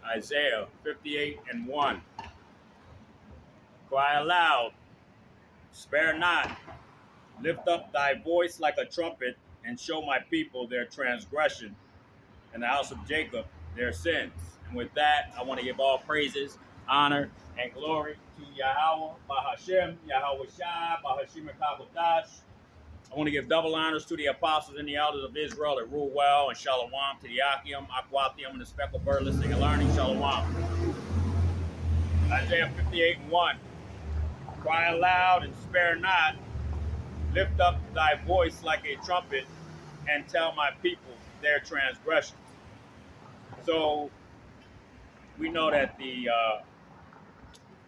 Isaiah 58 and 1. Cry aloud, spare not, lift up thy voice like a trumpet, and show my people their transgression, and the house of Jacob their sins. And with that, I want to give all praises, honor, and glory to Yahweh, Bahashem, Yahweh Shai, Bahashim Kabodash. I want to give double honors to the apostles and the elders of Israel that rule well, and shalom to the Achium, Aquathium, and the speckled bird listening and learning. Shalom. Isaiah 58 and 1. Cry aloud and spare not. Lift up thy voice like a trumpet and tell my people their transgressions. So we know that the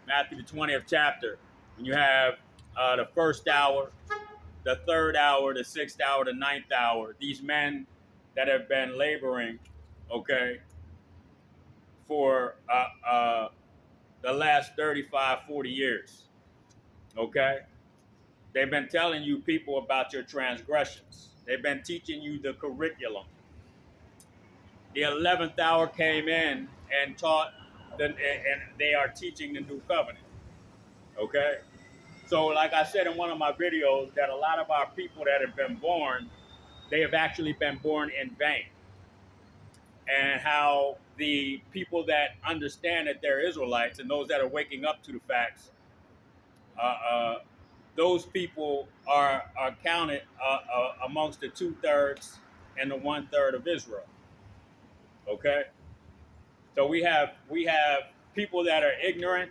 Matthew the 20th chapter, when you have the first hour, the third hour, the sixth hour, the ninth hour, these men that have been laboring, okay, for the last 35, 40 years, okay? They've been telling you people about your transgressions. They've been teaching you the curriculum. The 11th hour came in and taught, and they are teaching the new covenant, okay? So like I said in one of my videos, that a lot of our people that have been born, they have actually been born in vain. And how the people that understand that they're Israelites and those that are waking up to the facts, those people are counted amongst the 2/3 and the 1/3 of Israel. Okay, so we have people that are ignorant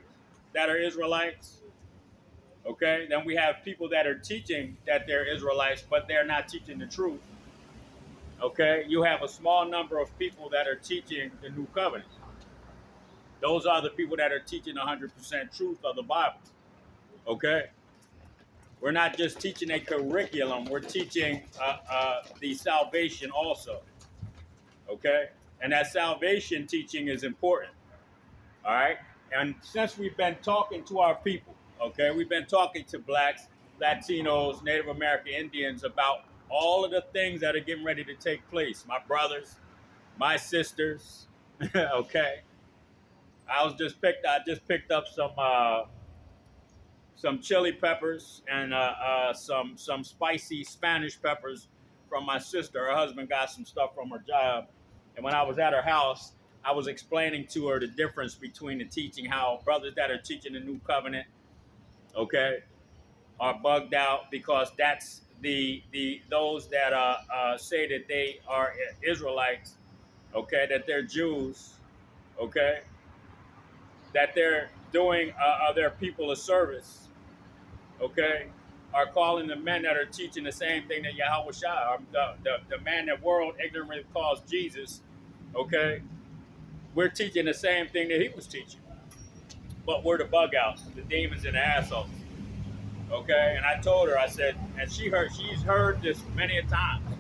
that are Israelites. Okay, then we have people that are teaching that they're Israelites, but they're not teaching the truth. Okay, you have a small number of people that are teaching the new covenant. Those are the people that are teaching 100% truth of the Bible. Okay, we're not just teaching a curriculum; we're teaching the salvation also. Okay, and that salvation teaching is important. All right, and since we've been talking to our people, okay, we've been talking to blacks, Latinos, Native American Indians about all of the things that are getting ready to take place. My brothers, my sisters, okay. I just picked up some chili peppers and some spicy Spanish peppers from my sister. Her husband got some stuff from her job, and when I was at her house, I was explaining to her the difference between the teaching, how brothers that are teaching the new covenant, okay, are bugged out because that's the those that say that they are Israelites, okay, that they're Jews, okay, that they're doing their people a service, okay, are calling the men that are teaching the same thing that Yahweh Shai, the man that world ignorantly calls Jesus, okay, we're teaching the same thing that he was teaching, but we're the bug outs, the demons and the assholes, okay. And I told her, I said, and she's heard this many a times,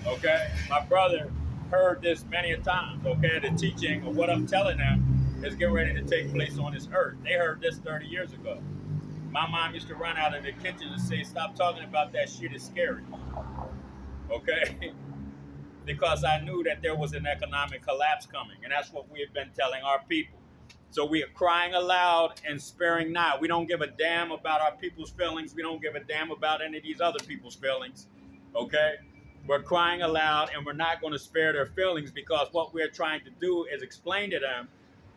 okay. My brother heard this many a times, okay. The teaching of what I'm telling them is getting ready to take place on this earth. They heard this 30 years ago. My mom used to run out of the kitchen and say, stop talking about that shit, it's scary. Okay? Because I knew that there was an economic collapse coming. And that's what we have been telling our people. So we are crying aloud and sparing not. We don't give a damn about our people's feelings. We don't give a damn about any of these other people's feelings. Okay? We're crying aloud and we're not going to spare their feelings, because what we're trying to do is explain to them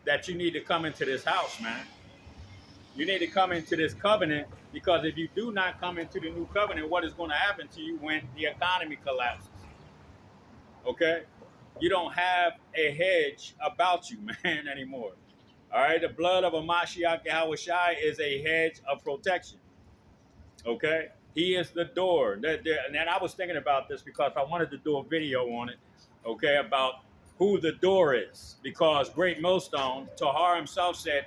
that you need to come into this house, man. You need to come into this covenant, because if you do not come into the new covenant, what is going to happen to you when the economy collapses? Okay? You don't have a hedge about you, man, anymore. All right? The blood of a Mashiach Yahweh Shai is a hedge of protection. Okay? He is the door. And I was thinking about this because I wanted to do a video on it, okay, about who the door is. Because Great Millstone, Tahar himself said,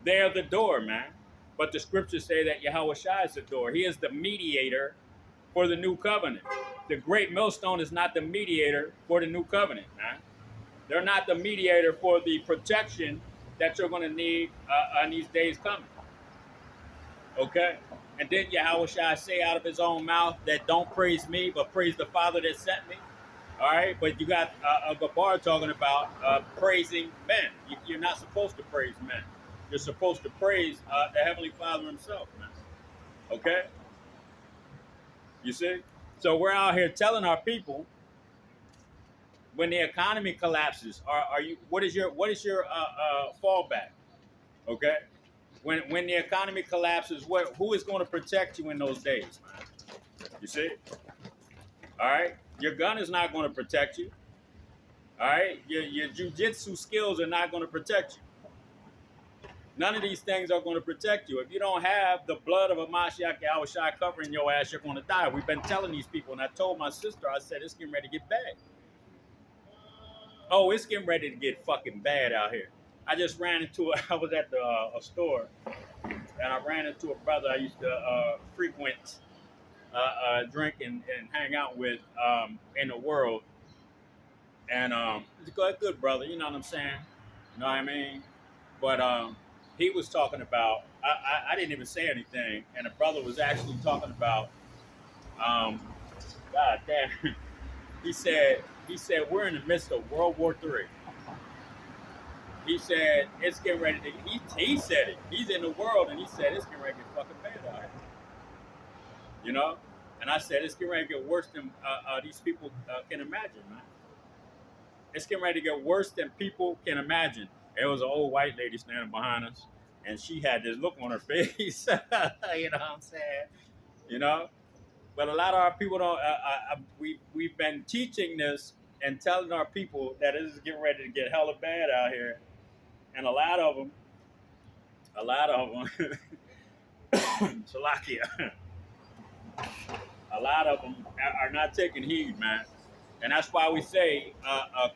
they're the door, man. But the scriptures say that Yahweh Shai is the door. He is the mediator for the new covenant. The Great Millstone is not the mediator for the new covenant, man. They're not the mediator for the protection that you're going to need in these days coming. Okay? And then Yahweh Shai say out of his own mouth that don't praise me, but praise the Father that sent me. All right, but you got a Gabar talking about praising men. You're not supposed to praise men. You're supposed to praise the Heavenly Father Himself, man. Okay, you see. So we're out here telling our people when the economy collapses, are you? What is your fallback? Okay, when the economy collapses, who is going to protect you in those days, man? You see. All right, your gun is not going to protect you. All right, your jujitsu skills are not going to protect you. None of these things are going to protect you. If you don't have the blood of a Mashiach Yahushua covering your ass, you're going to die. We've been telling these people, and I told my sister, I said, it's getting ready to get bad. Oh, it's getting ready to get fucking bad out here. I just ran into I was at a store, and I ran into a brother I used to frequent, drink and hang out with in the world. And he's a good brother, you know what I'm saying? You know what I mean? But he was talking about, I didn't even say anything, and the brother was actually talking about, um, God damn, he said we're in the midst of World War III. He said it's getting ready to. He said it. He's in the world, and he said it's getting ready to get fucking bad out here. You know, and I said it's getting ready to get worse than these people can imagine, man. It's getting ready to get worse than people can imagine. There was an old white lady standing behind us, and she had this look on her face. You know what I'm saying? You know, but a lot of our people don't. We've been teaching this and telling our people that it is getting ready to get hella bad out here, and a lot of them, Salakia, a lot of them are not taking heed, man. And that's why we say,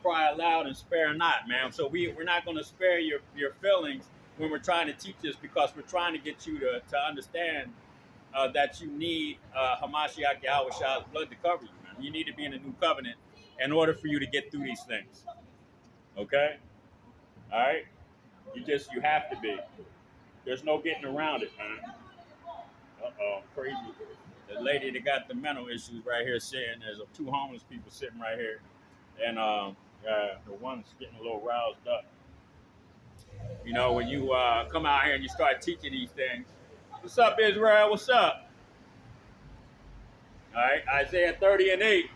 cry aloud and spare not, man. So we're not going to spare your feelings when we're trying to teach this, because we're trying to get you to understand that you need Hamashiach Yahweh's blood to cover you, man. You need to be in a new covenant in order for you to get through these things. Okay? All right? You have to be. There's no getting around it, man. Uh-oh, crazy. The lady that got the mental issues right here sitting, there's two homeless people sitting right here. And the one's getting a little roused up. You know, when you come out here and you start teaching these things, what's up, Israel? What's up? All right, Isaiah 30 and 8.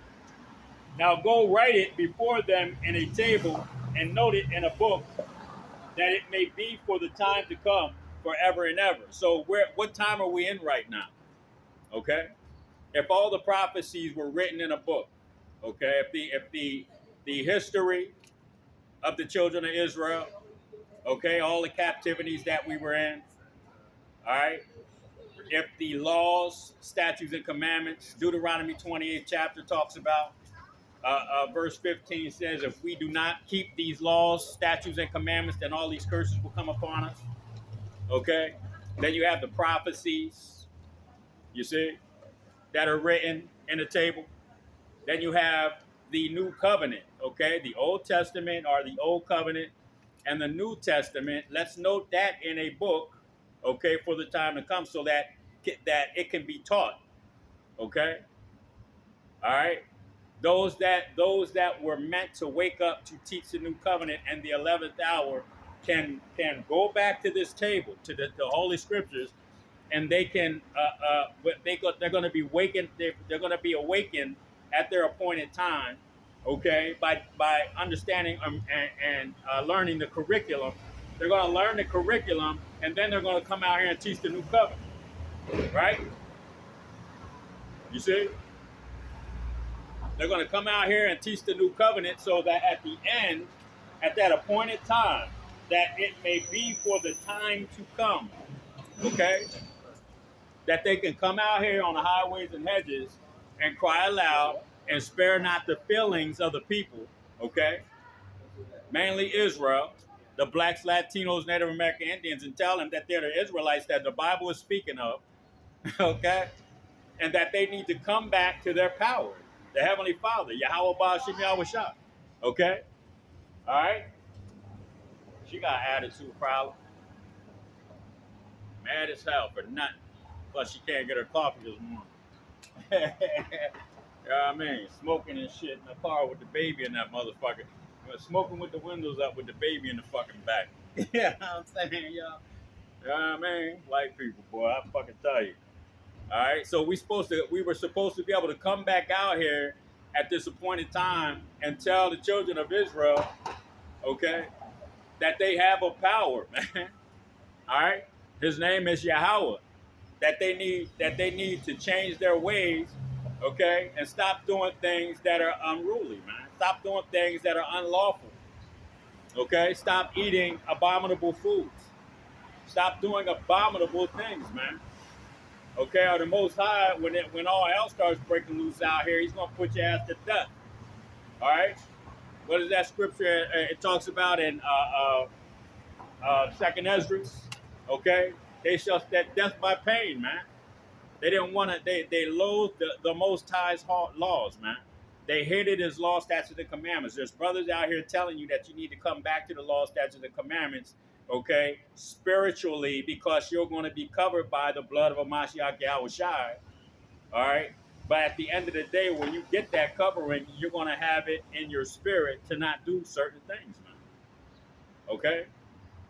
Now go write it before them in a table and note it in a book, that it may be for the time to come, forever and ever. So what time are we in right now? Okay, if all the prophecies were written in a book, okay, if the history of the children of Israel, okay, all the captivities that we were in, all right, if the laws, statutes, and commandments, Deuteronomy 28th chapter talks about, verse 15 says, if we do not keep these laws, statutes, and commandments, then all these curses will come upon us, okay? Then you have the prophecies, you see, that are written in the table. Then you have the new covenant, okay? The Old Testament or the Old Covenant and the New Testament. Let's note that in a book, okay, for the time to come, so that it can be taught, okay? All right. Those that were meant to wake up to teach the new covenant and the 11th hour can go back to this table, to the Holy Scriptures, and they can they're going to be awakened. They're going to be awakened at their appointed time, okay, by understanding and learning the curriculum. They're going to learn the curriculum, and then they're going to come out here and teach the new covenant, right? You see, they're going to come out here and teach the new covenant, so that at the end, at that appointed time, that it may be for the time to come, okay? That they can come out here on the highways and hedges and cry aloud and spare not the feelings of the people, okay? Mainly Israel, the blacks, Latinos, Native American Indians, and tell them that they're the Israelites that the Bible is speaking of, okay? And that they need to come back to their power, the Heavenly Father, Yahweh Ba'ashim Yahweh Shah, okay? All right? She got an attitude problem. Mad as hell for nothing. Plus she can't get her coffee this morning. You know what I mean? Smoking and shit in the car with the baby in that motherfucker. Smoking with the windows up with the baby in the fucking back. Yeah, I'm saying, y'all. You know what I mean? White people, boy, I fucking tell you. All right, so we were supposed to be able to come back out here at this appointed time and tell the children of Israel, okay, that they have a power, man. All right, His name is Yahweh. That they need to change their ways, okay, and stop doing things that are unruly, man. Stop doing things that are unlawful, okay. Stop eating abominable foods. Stop doing abominable things, man. Okay, or the Most High, when all hell starts breaking loose out here, He's gonna put your ass to death. All right. What is that scripture? It talks about in Second Esdras. Okay, they shall that death by pain, man. They didn't want to. They loathed the Most High's laws, man. They hated His law, statutes, and commandments. There's brothers out here telling you that you need to come back to the law, statutes, and commandments, okay, spiritually, because you're going to be covered by the blood of a Mashiach Yahweh Shai. All right. But at the end of the day, when you get that covering, you're going to have it in your spirit to not do certain things, man. Okay.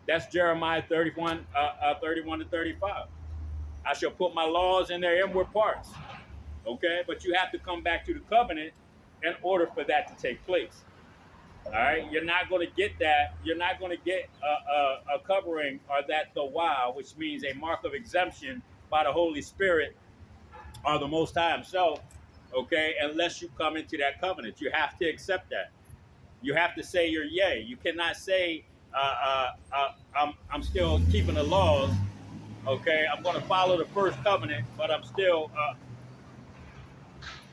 That's Jeremiah 31 to 35. I shall put my laws in their inward parts. Okay. But you have to come back to the covenant in order for that to take place. All right. You're not going to get that. You're not going to get a covering or that the wow, which means a mark of exemption by the Holy Spirit or the Most High Himself, okay, unless you come into that covenant. You have to accept that. You have to say your yay. You cannot say, I'm still keeping the laws, okay, I'm going to follow the first covenant, but I'm still,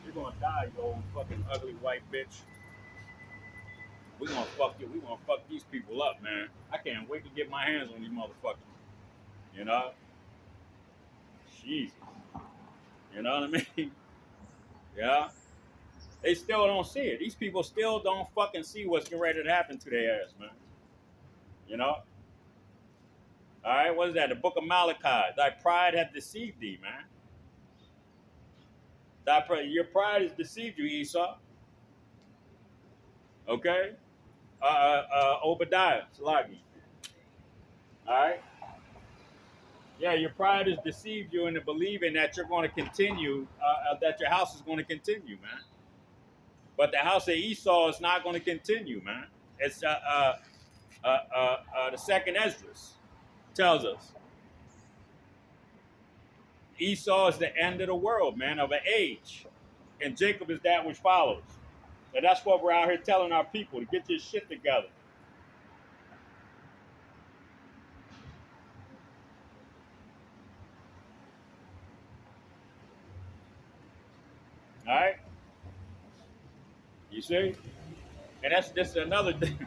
you're going to die, you old fucking ugly white bitch. We're going to fuck you. We're going to fuck these people up, man. I can't wait to get my hands on these motherfuckers. You know? Jesus. You know what I mean? Yeah. They still don't see it. These people still don't fucking see what's getting ready to happen to their ass, man. You know? All right, what is that? The book of Malachi. Thy pride hath deceived thee, man. Your pride has deceived you, Esau. Okay? Obadiah, Salagi. All right? Yeah, your pride has deceived you into believing that you're going to continue, that your house is going to continue, man. But the house of Esau is not going to continue, man. It's the second Esdras tells us. Esau is the end of the world, man, of an age. And Jacob is that which follows. And that's what we're out here telling our people, to get this shit together. All right? You see? And this is another thing.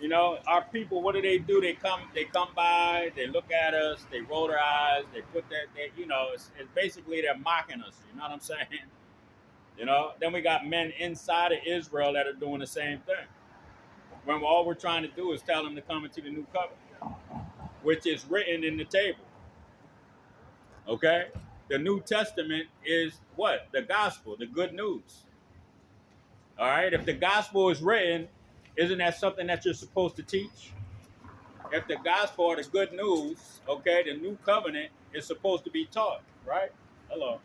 You know, our people, what do? They come by, they look at us, they roll their eyes, they put it's basically they're mocking us. You know what I'm saying? You know, then we got men inside of Israel that are doing the same thing. When all we're trying to do is tell them to come into the new covenant, which is written in the table. Okay? The New Testament is what? The gospel, the good news. All right? If the gospel is written, isn't that something that you're supposed to teach? If the gospel or the good news, okay, the new covenant is supposed to be taught, right? Hello.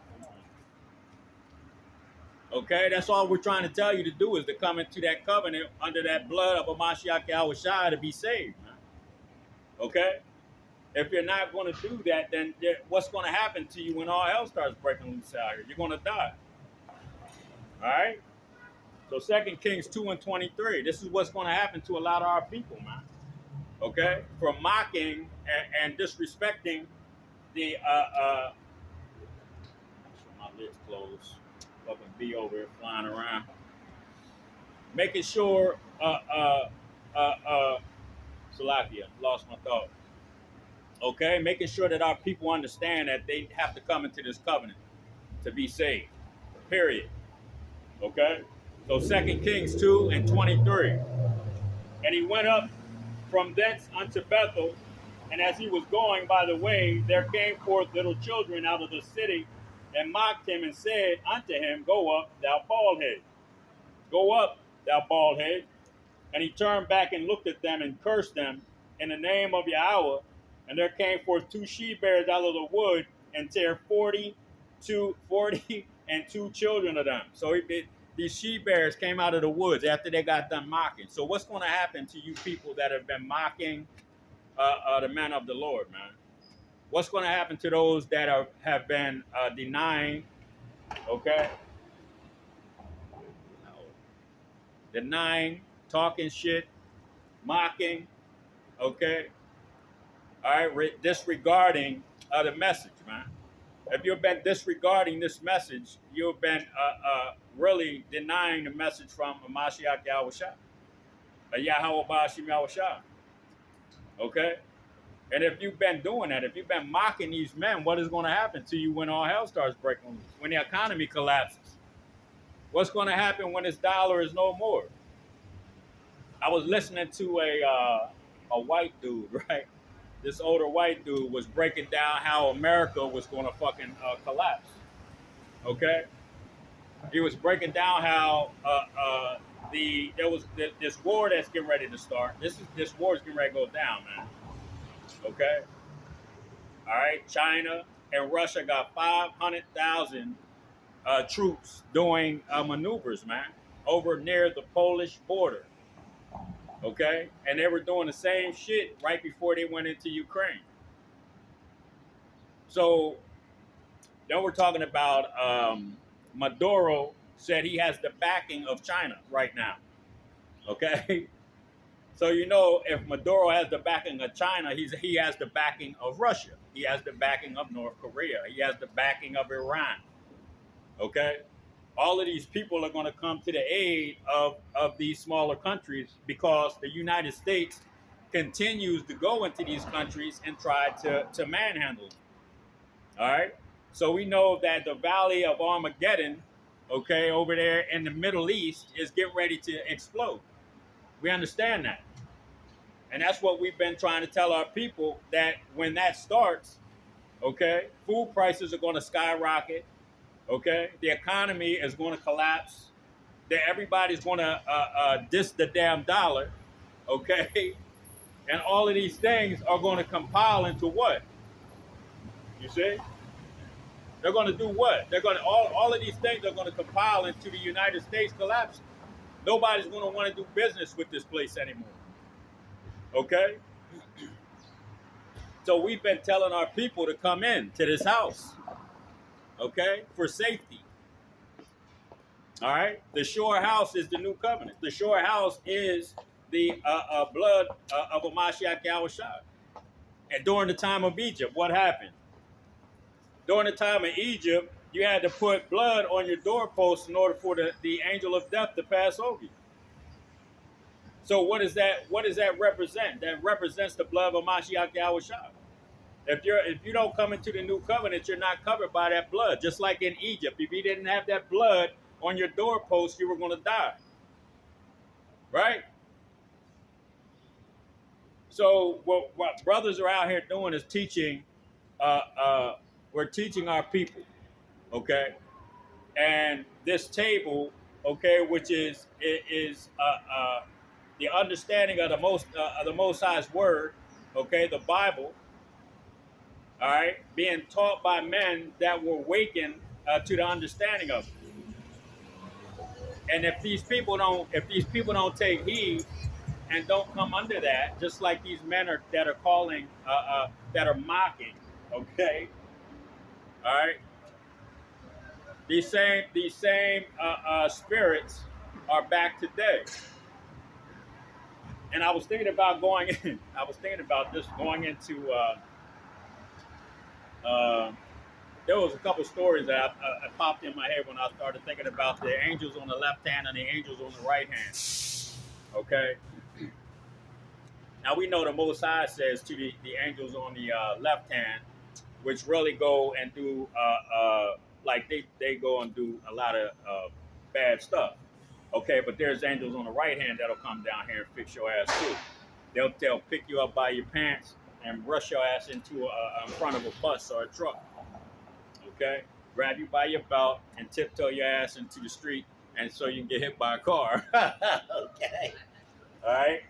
Okay, that's all we're trying to tell you to do, is to come into that covenant under that blood of a Mashiach Yahweh Shai to be saved, man. Okay? If you're not going to do that, then what's going to happen to you when all hell starts breaking loose out here? You're going to die. All right? So 2 Kings 2 and 23, this is what's going to happen to a lot of our people, man. Okay? For mocking and disrespecting the, my lids closed. Fucking bee over here flying around. Making sure, Salakia, lost my thought. Okay? Making sure that our people understand that they have to come into this covenant to be saved. Period. Okay? So 2 Kings 2 and 23. And he went up from thence unto Bethel, and as he was going by the way, there came forth little children out of the city and mocked him and said unto him, Go up, thou bald head. Go up, thou bald head. And he turned back and looked at them and cursed them in the name of Yahweh. And there came forth two she bears out of the wood and tear 40 and two children of them. So these she bears came out of the woods after they got done mocking. So what's going to happen to you people that have been mocking the man of the Lord, man? What's going to happen to those that have been denying, okay? Denying, talking shit, mocking, okay? All right, disregarding the message, man. If you've been disregarding this message, you've been really denying the message from Mashiach Yahushua, Yahweh Bashim Yahushua, okay? And if you've been doing that, if you've been mocking these men, what is going to happen to you when all hell starts breaking loose, when the economy collapses? What's going to happen when this dollar is no more? I was listening to a white dude, right? This older white dude was breaking down how America was going to fucking collapse. Okay, he was breaking down how this war that's getting ready to start. This war is getting ready to go down, man. Okay, all right. China and Russia got 500,000 troops doing maneuvers, man, over near the Polish border. Okay, and they were doing the same shit right before they went into Ukraine. So then we're talking about Maduro said he has the backing of China right now. Okay, so you know if Maduro has the backing of China, he has the backing of Russia. He has the backing of North Korea. He has the backing of Iran. Okay. All of these people are going to come to the aid of these smaller countries because the United States continues to go into these countries and try to manhandle them. All right. So we know that the Valley of Armageddon, okay, over there in the Middle East is getting ready to explode. We understand that. And that's what we've been trying to tell our people, that when that starts, okay, food prices are going to skyrocket. Okay, the economy is going to collapse. That everybody's going to diss the damn dollar. Okay, and all of these things are going to compile into what? You see, they're going to do what? They're going to all of these things are going to compile into the United States collapse. Nobody's going to want to do business with this place anymore. Okay, so we've been telling our people to come in to this house. Okay, for safety. All right. The shore house is the new covenant. The shore house is the blood of a Mashiach Yahushua. And during the time of Egypt, what happened? During the time of Egypt, you had to put blood on your doorpost in order for the angel of death to pass over you. So what does that represent? That represents the blood of Mashiach Yahushua. If you don't come into the new covenant, you're not covered by that blood. Just like in Egypt, if you didn't have that blood on your doorpost, you were going to die. Right? So what brothers are out here doing is teaching. We're teaching our people, okay? And this table, okay, which is the understanding of the Most High's word, okay, the Bible. All right, being taught by men that were awakened to the understanding of it. And if these people don't take heed and don't come under that, just like these men that are calling, that are mocking, okay, all right, these same spirits are back today. And I was thinking about going in. I was thinking about this going into. There was a couple stories that I popped in my head when I started thinking about the angels on the left hand and the angels on the right hand. Okay. Now we know the Most High says to the angels on the left hand, which really go and do like they go and do a lot of bad stuff. Okay, but there's angels on the right hand that'll come down here and fix your ass too. They'll pick you up by your pants and rush your ass into in front of a bus or a truck. Okay, grab you by your belt, and tiptoe your ass into the street, and so you can get hit by a car. Okay. All right.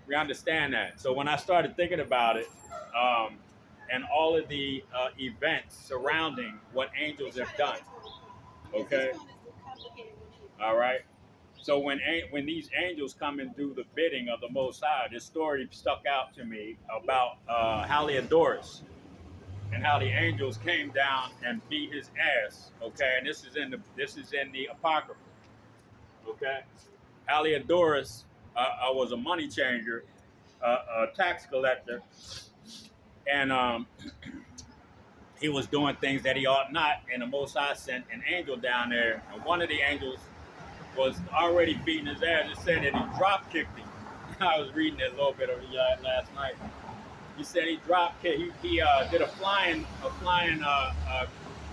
We understand that. So when I started thinking about it, um, and all of the events surrounding what angels have done, okay. All right. So when these angels come and do the bidding of the Most High, this story stuck out to me about Haliodorus and how the angels came down and beat his ass. Okay, and this is in the Apocrypha. Okay, Haliodorus was a money changer, a tax collector, and he was doing things that he ought not. And the Most High sent an angel down there, and one of the angels was already beating his ass. It said that he drop kicked him. I was reading it a little bit of last night. He said he drop kick. He did a flying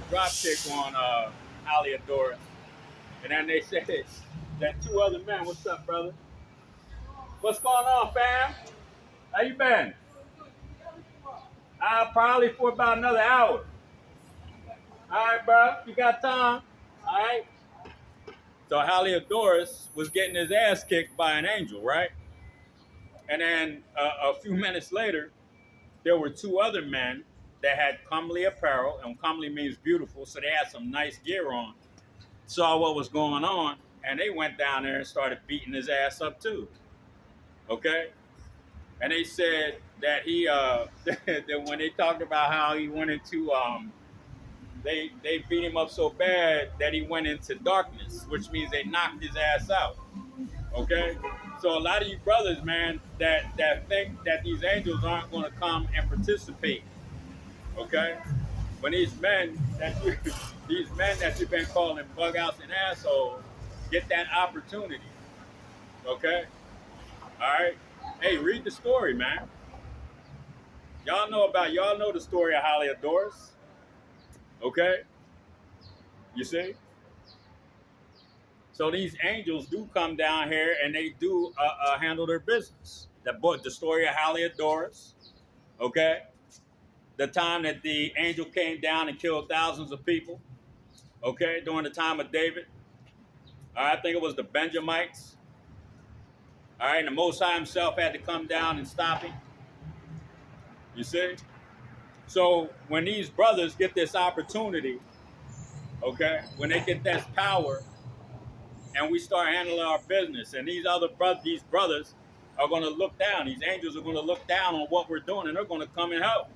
drop kick on Haliodorus, and then they said that two other men. What's up, brother? What's going on, fam? How you been? Probably for about another hour. All right, bro. You got time? All right. So Haliodorus was getting his ass kicked by an angel, right? And then a few minutes later, there were two other men that had comely apparel, and comely means beautiful, so they had some nice gear on. Saw what was going on, and they went down there and started beating his ass up too. Okay, and they said that he that when they talked about how he went into they beat him up so bad that he went into darkness, which means they knocked his ass out. Okay, so a lot of you brothers, man, that think that these angels aren't going to come and participate. Okay, when these men that you've been calling bug outs and assholes get that opportunity. Okay, all right. Hey, read the story, man. Y'all know the story of Haliodorus. Okay, you see. So these angels do come down here and they do handle their business. The story of Haliodorus. Okay, the time that the angel came down and killed thousands of people. Okay, during the time of David. All right, I think it was the Benjamites. All right, and the Most High himself had to come down and stop him. You see? So when these brothers get this opportunity, okay, when they get this power and we start handling our business, and these brothers are going to look down. These angels are going to look down on what we're doing, and they're going to come and help.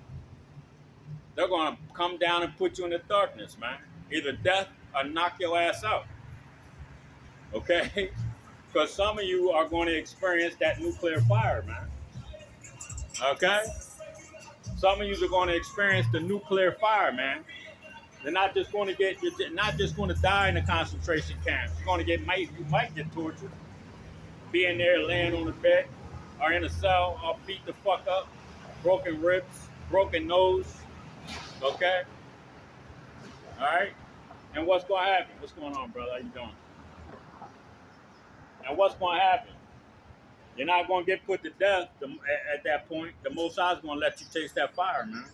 They're going to come down and put you in the darkness, man. Either death or knock your ass out. Okay? Because some of you are going to experience that nuclear fire, man. Okay? Some of you are going to experience the nuclear fire, man. They're not just going to you're not just going to die in the concentration camps. You're going to you might get tortured, being there laying on the bed, or in a cell, or beat the fuck up, broken ribs, broken nose. Okay, all right. And what's going to happen? What's going on, brother? How you doing? And what's going to happen? You're not going to get put to death at that point. The Most High is going to let you taste that fire, man.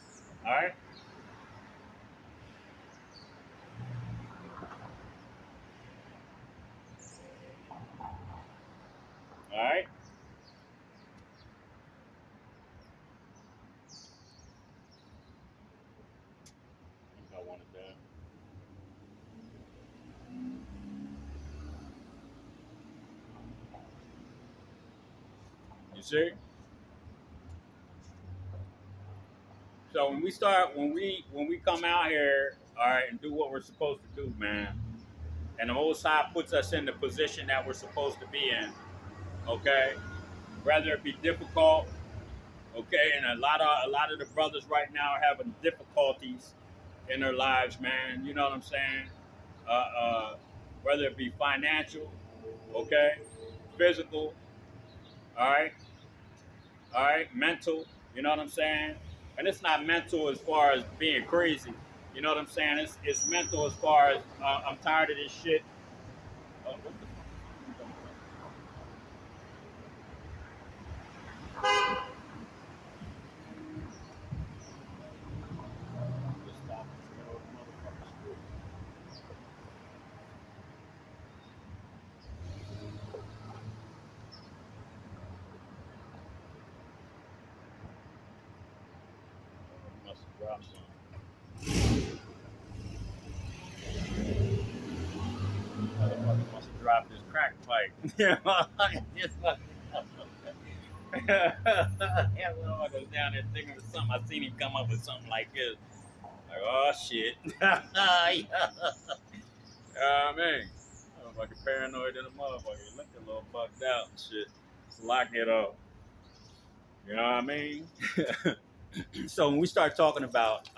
All right. All right. I think I wanted that. You see? So when we come out here, all right, and do what we're supposed to do, man, and the Most High puts us in the position that we're supposed to be in, okay, whether it be difficult, okay, and a lot of the brothers right now are having difficulties in their lives, man. You know what I'm saying? Uh, uh, whether it be financial, okay, physical, all right, mental. You know what I'm saying? And it's not mental as far as being crazy. You know what I'm saying? It's mental as far as I'm tired of this shit. What the fuck? Just stop. Motherfucker. Drop some. Motherfucker must have dropped his crack pipe. Yeah, motherfucker was down there thinking of something. I seen him come up with something like this. Like, oh shit. Man. Motherfucker paranoid in a motherfucker. He looked a little bugged out and shit. Let's lock it up. You know what I mean? So when we start talking about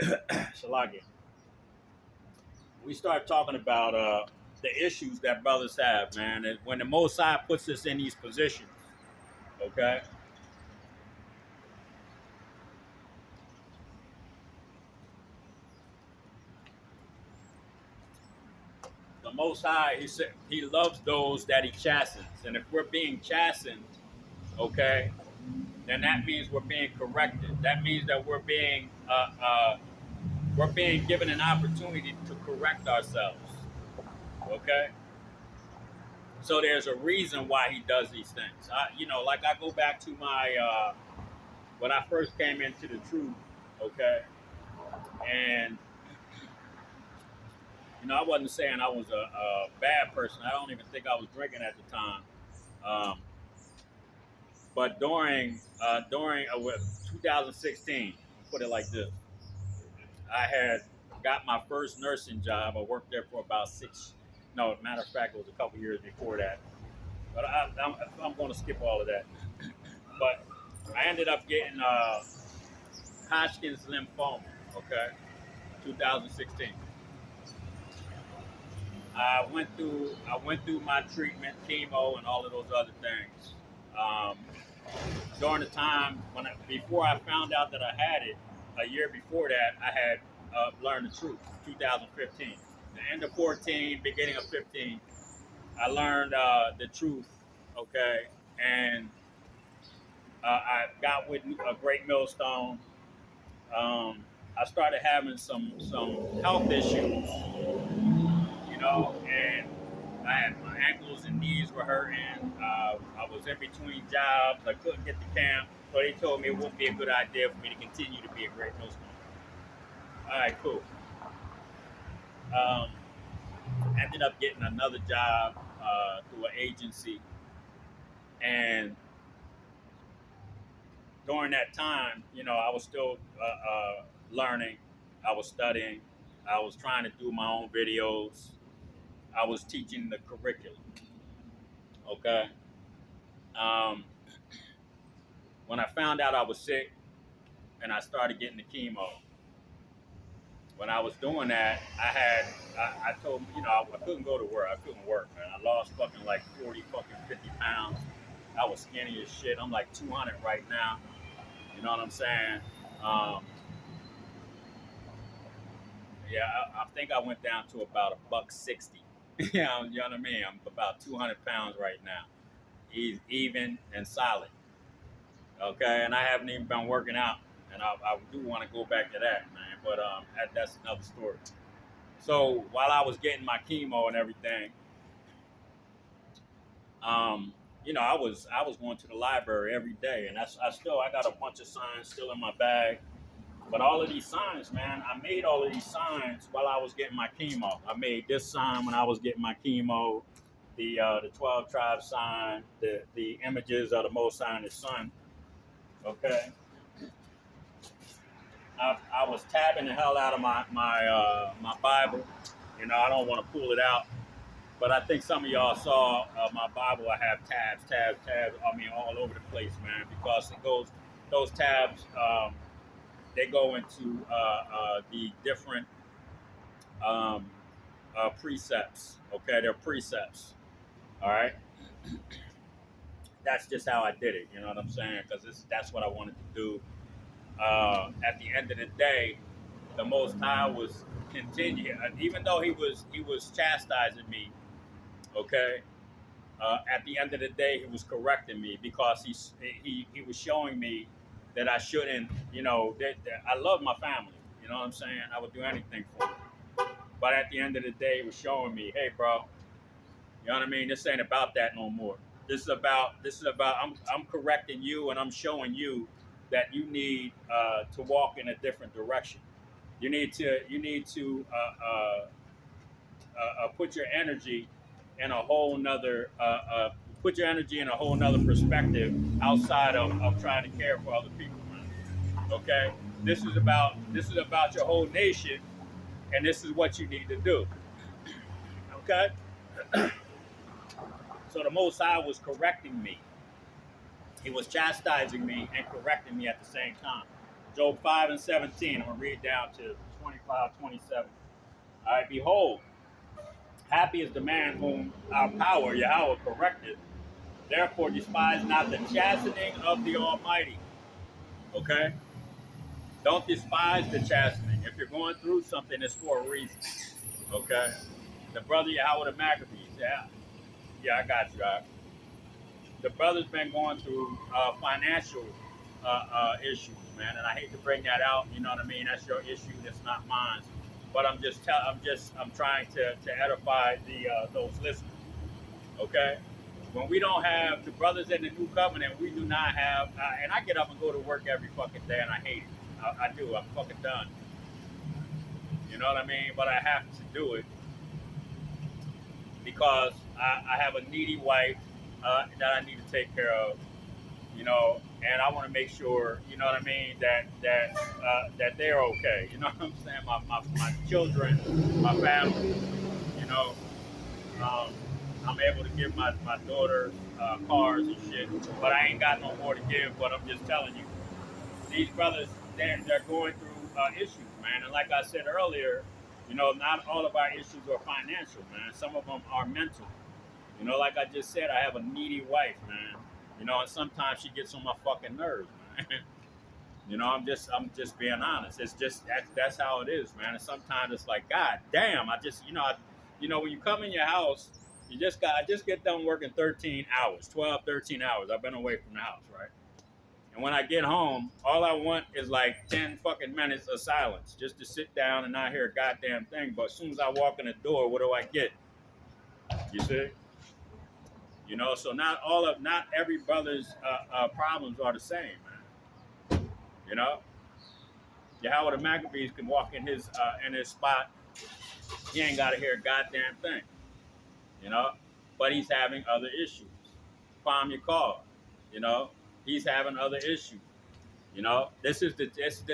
Shalagi, we start talking about the issues that brothers have, man. And when the Most High puts us in these positions, okay? The Most High, he said, he loves those that he chastens. And if we're being chastened, okay, then that means we're being corrected. That means that we're being given an opportunity to correct ourselves. Okay. So there's a reason why he does these things. Like I go back to my when I first came into the truth. Okay. And I wasn't saying I was a bad person. I don't even think I was drinking at the time. Um, but during 2016, put it like this, I had got my first nursing job. I worked there for about six. No, matter of fact, it was a couple years before that. But I'm going to skip all of that. But I ended up getting Hodgkin's lymphoma. Okay, 2016. I went through my treatment, chemo, and all of those other things. Um, During the time before I found out that I had it, a year before that, I had learned the truth. 2015, the end of 14, beginning of 15, I learned the truth. Okay, and I got with a great millstone. I started having some health issues, and I had my ankles and knees were hurting. I was in between jobs. I couldn't get to camp, so they told me it wouldn't be a good idea for me to continue to be a great millstone. All right, cool. Um, Ended up getting another job through an agency, and during that time, I was still learning. I was studying. I was trying to do my own videos. I was teaching the curriculum. Okay. Um, when I found out I was sick and I started getting the chemo, when I was doing that, I told I couldn't go to work. I couldn't work, man. I lost fucking like 40 fucking 50 pounds. I was skinny as shit. I'm like 200 right now. You know what I'm saying? Um, yeah, I think I went down to about a buck 60. You know what I mean? I'm about 200 pounds right now, even and solid. Okay, and I haven't even been working out, and I do want to go back to that, man. But that's another story. So while I was getting my chemo and everything, I was going to the library every day, and I got a bunch of signs still in my bag. But all of these signs, man, I made all of these signs while I was getting my chemo. I made this sign when I was getting my chemo, the 12 tribe sign, the images of the Most High and His Son. Okay, I was tabbing the hell out of my Bible. I don't want to pull it out, but I think some of y'all saw my Bible. I have tabs. I mean, all over the place, man, because it goes. Those tabs, they go into the different um, precepts. Okay, they're precepts. All right. That's just how I did it. You know what I'm saying? Because that's what I wanted to do. At the end of the day, the Most High was continuing, even though he was chastising me. Okay. At the end of the day, he was correcting me because he was showing me that I shouldn't. That I love my family. You know what I'm saying? I would do anything for them. But at the end of the day, he was showing me, hey, bro, you know what I mean? This ain't about that no more. This is about I'm correcting you and I'm showing you that you need to walk in a different direction. You need to put your energy in a whole nother put your energy in a whole nother perspective outside of trying to care for other people, man. Okay, this is about your whole nation, and this is what you need to do. Okay, so the Most High was correcting me. He was chastising me and correcting me at the same time. Job 5:17. I'm gonna read down to 25:27. All right, behold, happy is the man whom our power, Yahweh, corrected. Therefore, despise not the chastening of the Almighty. Okay? Don't despise the chastening. If you're going through something, it's for a reason. Okay? The brother Yahweh the Maccabees. Yeah, I got you. The brother's been going through financial issues, man, and I hate to bring that out. You know what I mean? That's your issue. That's not mine. But I'm trying to edify those listeners. Okay? When we don't have the brothers in the new covenant, we do not have, and I get up and go to work every fucking day, and I hate it. I do. I'm fucking done. You know what I mean? But I have to do it because I have a needy wife that I need to take care of. You know, and I want to make sure, you know what I mean, that they're okay. You know what I'm saying? My children, my family. You know. I'm able to give my daughters cars and shit, but I ain't got no more to give. But I'm just telling you, these brothers, they're going through issues, man. And like I said earlier, you know, not all of our issues are financial, man. Some of them are mental. You know, like I just said, I have a needy wife, man. You know, and sometimes she gets on my fucking nerves, man. You know, I'm just being honest. It's just that's how it is, man. And sometimes it's like, God damn, when you come in your house, I just get done working 13 hours, 12, 13 hours. I've been away from the house, right? And when I get home, all I want is like 10 fucking minutes of silence, just to sit down and not hear a goddamn thing. But as soon as I walk in the door, what do I get? You see? You know, so not every brother's problems are the same, man. You know, Yahweh the Maccabees can walk in his spot. He ain't got to hear a goddamn thing. You know, but he's having other issues. Palm your car. You know, he's having other issues. You know, this is the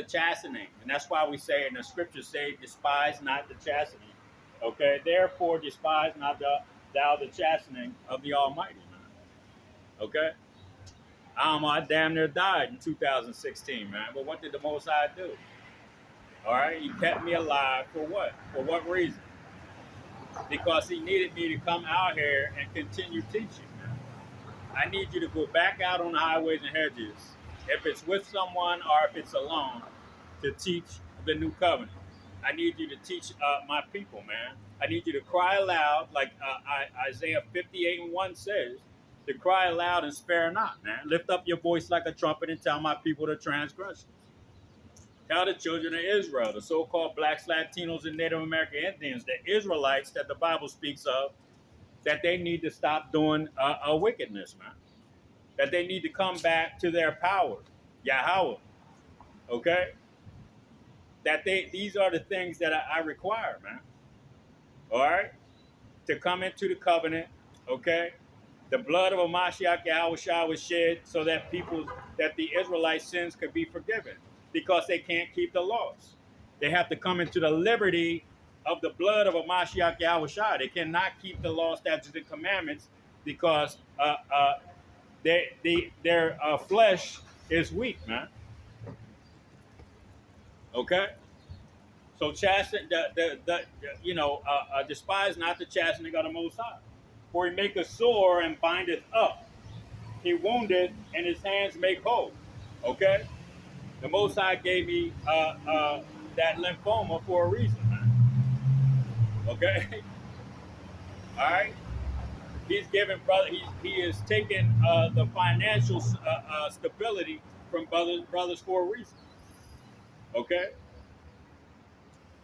chastening, and that's why we say in the scriptures say, "Despise not the chastening." Okay, therefore despise not thou the chastening of the Almighty. Man. Okay. I damn near died in 2016, man. But what did the Most High do? All right, He kept me alive for what? For what reason? Because He needed me to come out here and continue teaching. I need you to go back out on the highways and hedges, if it's with someone or if it's alone, to teach the new covenant. I need you to teach my people, man. I need you to cry aloud, like Isaiah 58:1 says, to cry aloud and spare not, man. Lift up your voice like a trumpet and tell my people the transgressions. Tell the children of Israel, the so-called blacks, Latinos, and Native American Indians, the Israelites that the Bible speaks of, that they need to stop doing a wickedness, man. That they need to come back to their power, Yahweh. Okay? These are the things that I require, man. All right? To come into the covenant, okay? The blood of Mashiach Yahweh was shed so that the Israelite sins could be forgiven because they can't keep the laws. They have to come into the liberty of the blood of Mashiach Yahweh. They cannot keep the law, statutes, and commandments because their flesh is weak, man. Okay? So despise not the chastening of the Most High. For He maketh sore and bindeth up. He wounded and His hands make whole. Okay? The Most High gave me that lymphoma for a reason, man. Okay? All right? He's given he is taking the financial stability from brothers for a reason. Okay?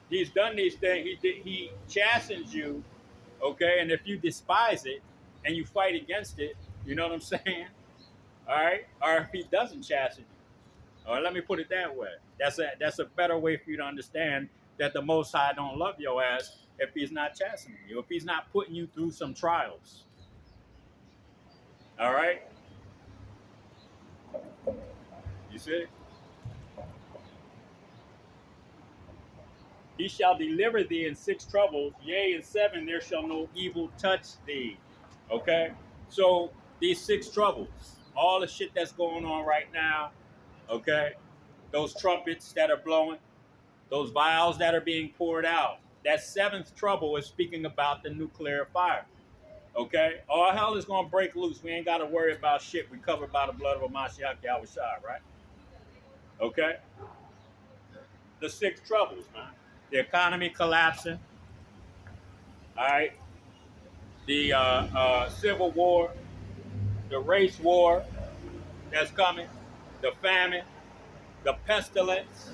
He's done these things. He chastens you, okay? And if you despise it and you fight against it, you know what I'm saying? All right? Or if He doesn't chasten you. Or let me put it that way. That's a better way for you to understand that the Most High don't love your ass if He's not chastening you, if He's not putting you through some trials. All right, you see. He shall deliver thee in 6 troubles, yea, in 7 there shall no evil touch thee. Okay? So these 6 troubles, all the shit that's going on right now, okay? Those trumpets that are blowing, those vials that are being poured out. That 7th trouble is speaking about the nuclear fire. Okay? All hell is gonna break loose. We ain't gotta worry about shit. We covered by the blood of a Mashiach Yahushua, right? Okay? The 6 troubles, man. The economy collapsing, all right? The civil war, the race war that's coming, the famine, the pestilence,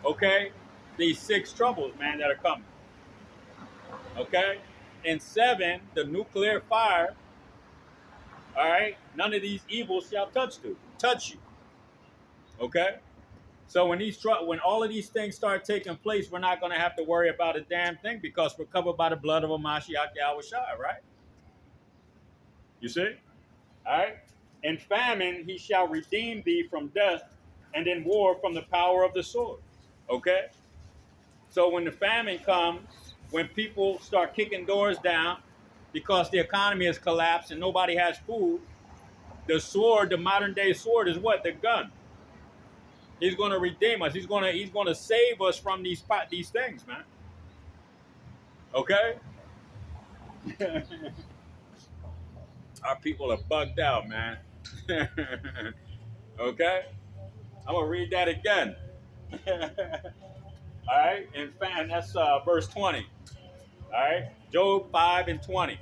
okay? These 6 troubles, man, that are coming, okay? And 7, the nuclear fire, all right? None of these evils shall touch you, okay? So when all of these things start taking place, we're not going to have to worry about a damn thing because we're covered by the blood of a Mashiach Yahushua, right? You see? All right? In famine, he shall redeem thee from death, and in war from the power of the sword. Okay? So when the famine comes, when people start kicking doors down because the economy has collapsed and nobody has food, the sword, the modern day sword, is what? The gun. He's going to redeem us. He's going to save us from these things, man. Okay? Our people are bugged out, man. Okay? I'm going to read that again. All right? And that's verse 20. All right? Job 5:20.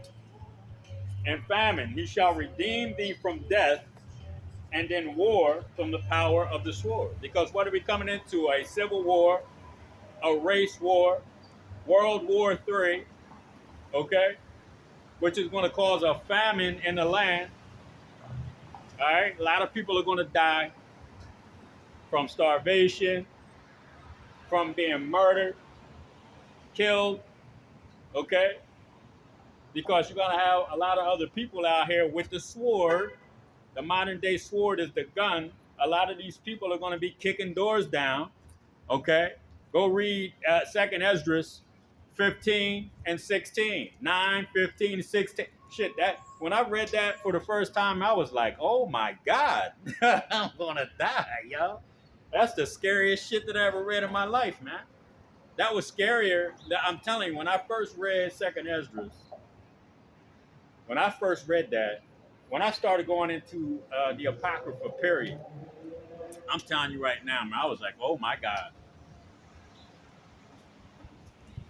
In famine, he shall redeem thee from death, and in war from the power of the sword. Because what are we coming into? A civil war, a race war, World War III, okay? Which is going to cause a famine in the land. All right? A lot of people are going to die from starvation, from being murdered, killed, okay? Because you're going to have a lot of other people out here with the sword. The modern day sword is the gun. A lot of these people are going to be kicking doors down, okay? Go read 2nd Esdras 15 and 16, 9, 15, 16. Shit, that when I read that for the first time, I was like, oh my God, I'm going to die, yo. That's the scariest shit that I ever read in my life, man. That was scarier. I'm telling you, when I first read 2nd Esdras, when I first read that, when I started going into the Apocrypha period, I'm telling you right now, man, I was like, oh my God.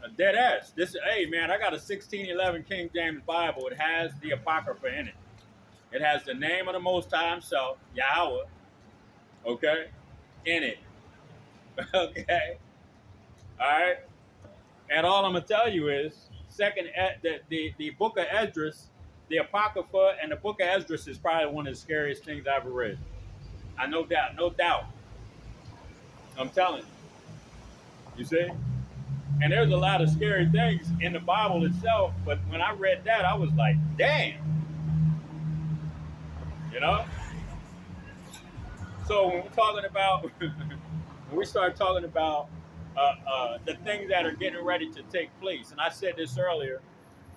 A dead ass. Hey man, I got a 1611 King James Bible. It has the Apocrypha in it. It has the name of the Most High Himself, Yahweh, okay, in it. Okay. All right. And all I'm gonna tell you is, the book of Esdras, the Apocrypha, and the book of Esdras is probably one of the scariest things I've ever read. I no doubt. I'm telling you. You see? And there's a lot of scary things in the Bible itself, but when I read that, I was like, damn. You know? So when we're talking about, when we start talking about the things that are getting ready to take place, and I said this earlier,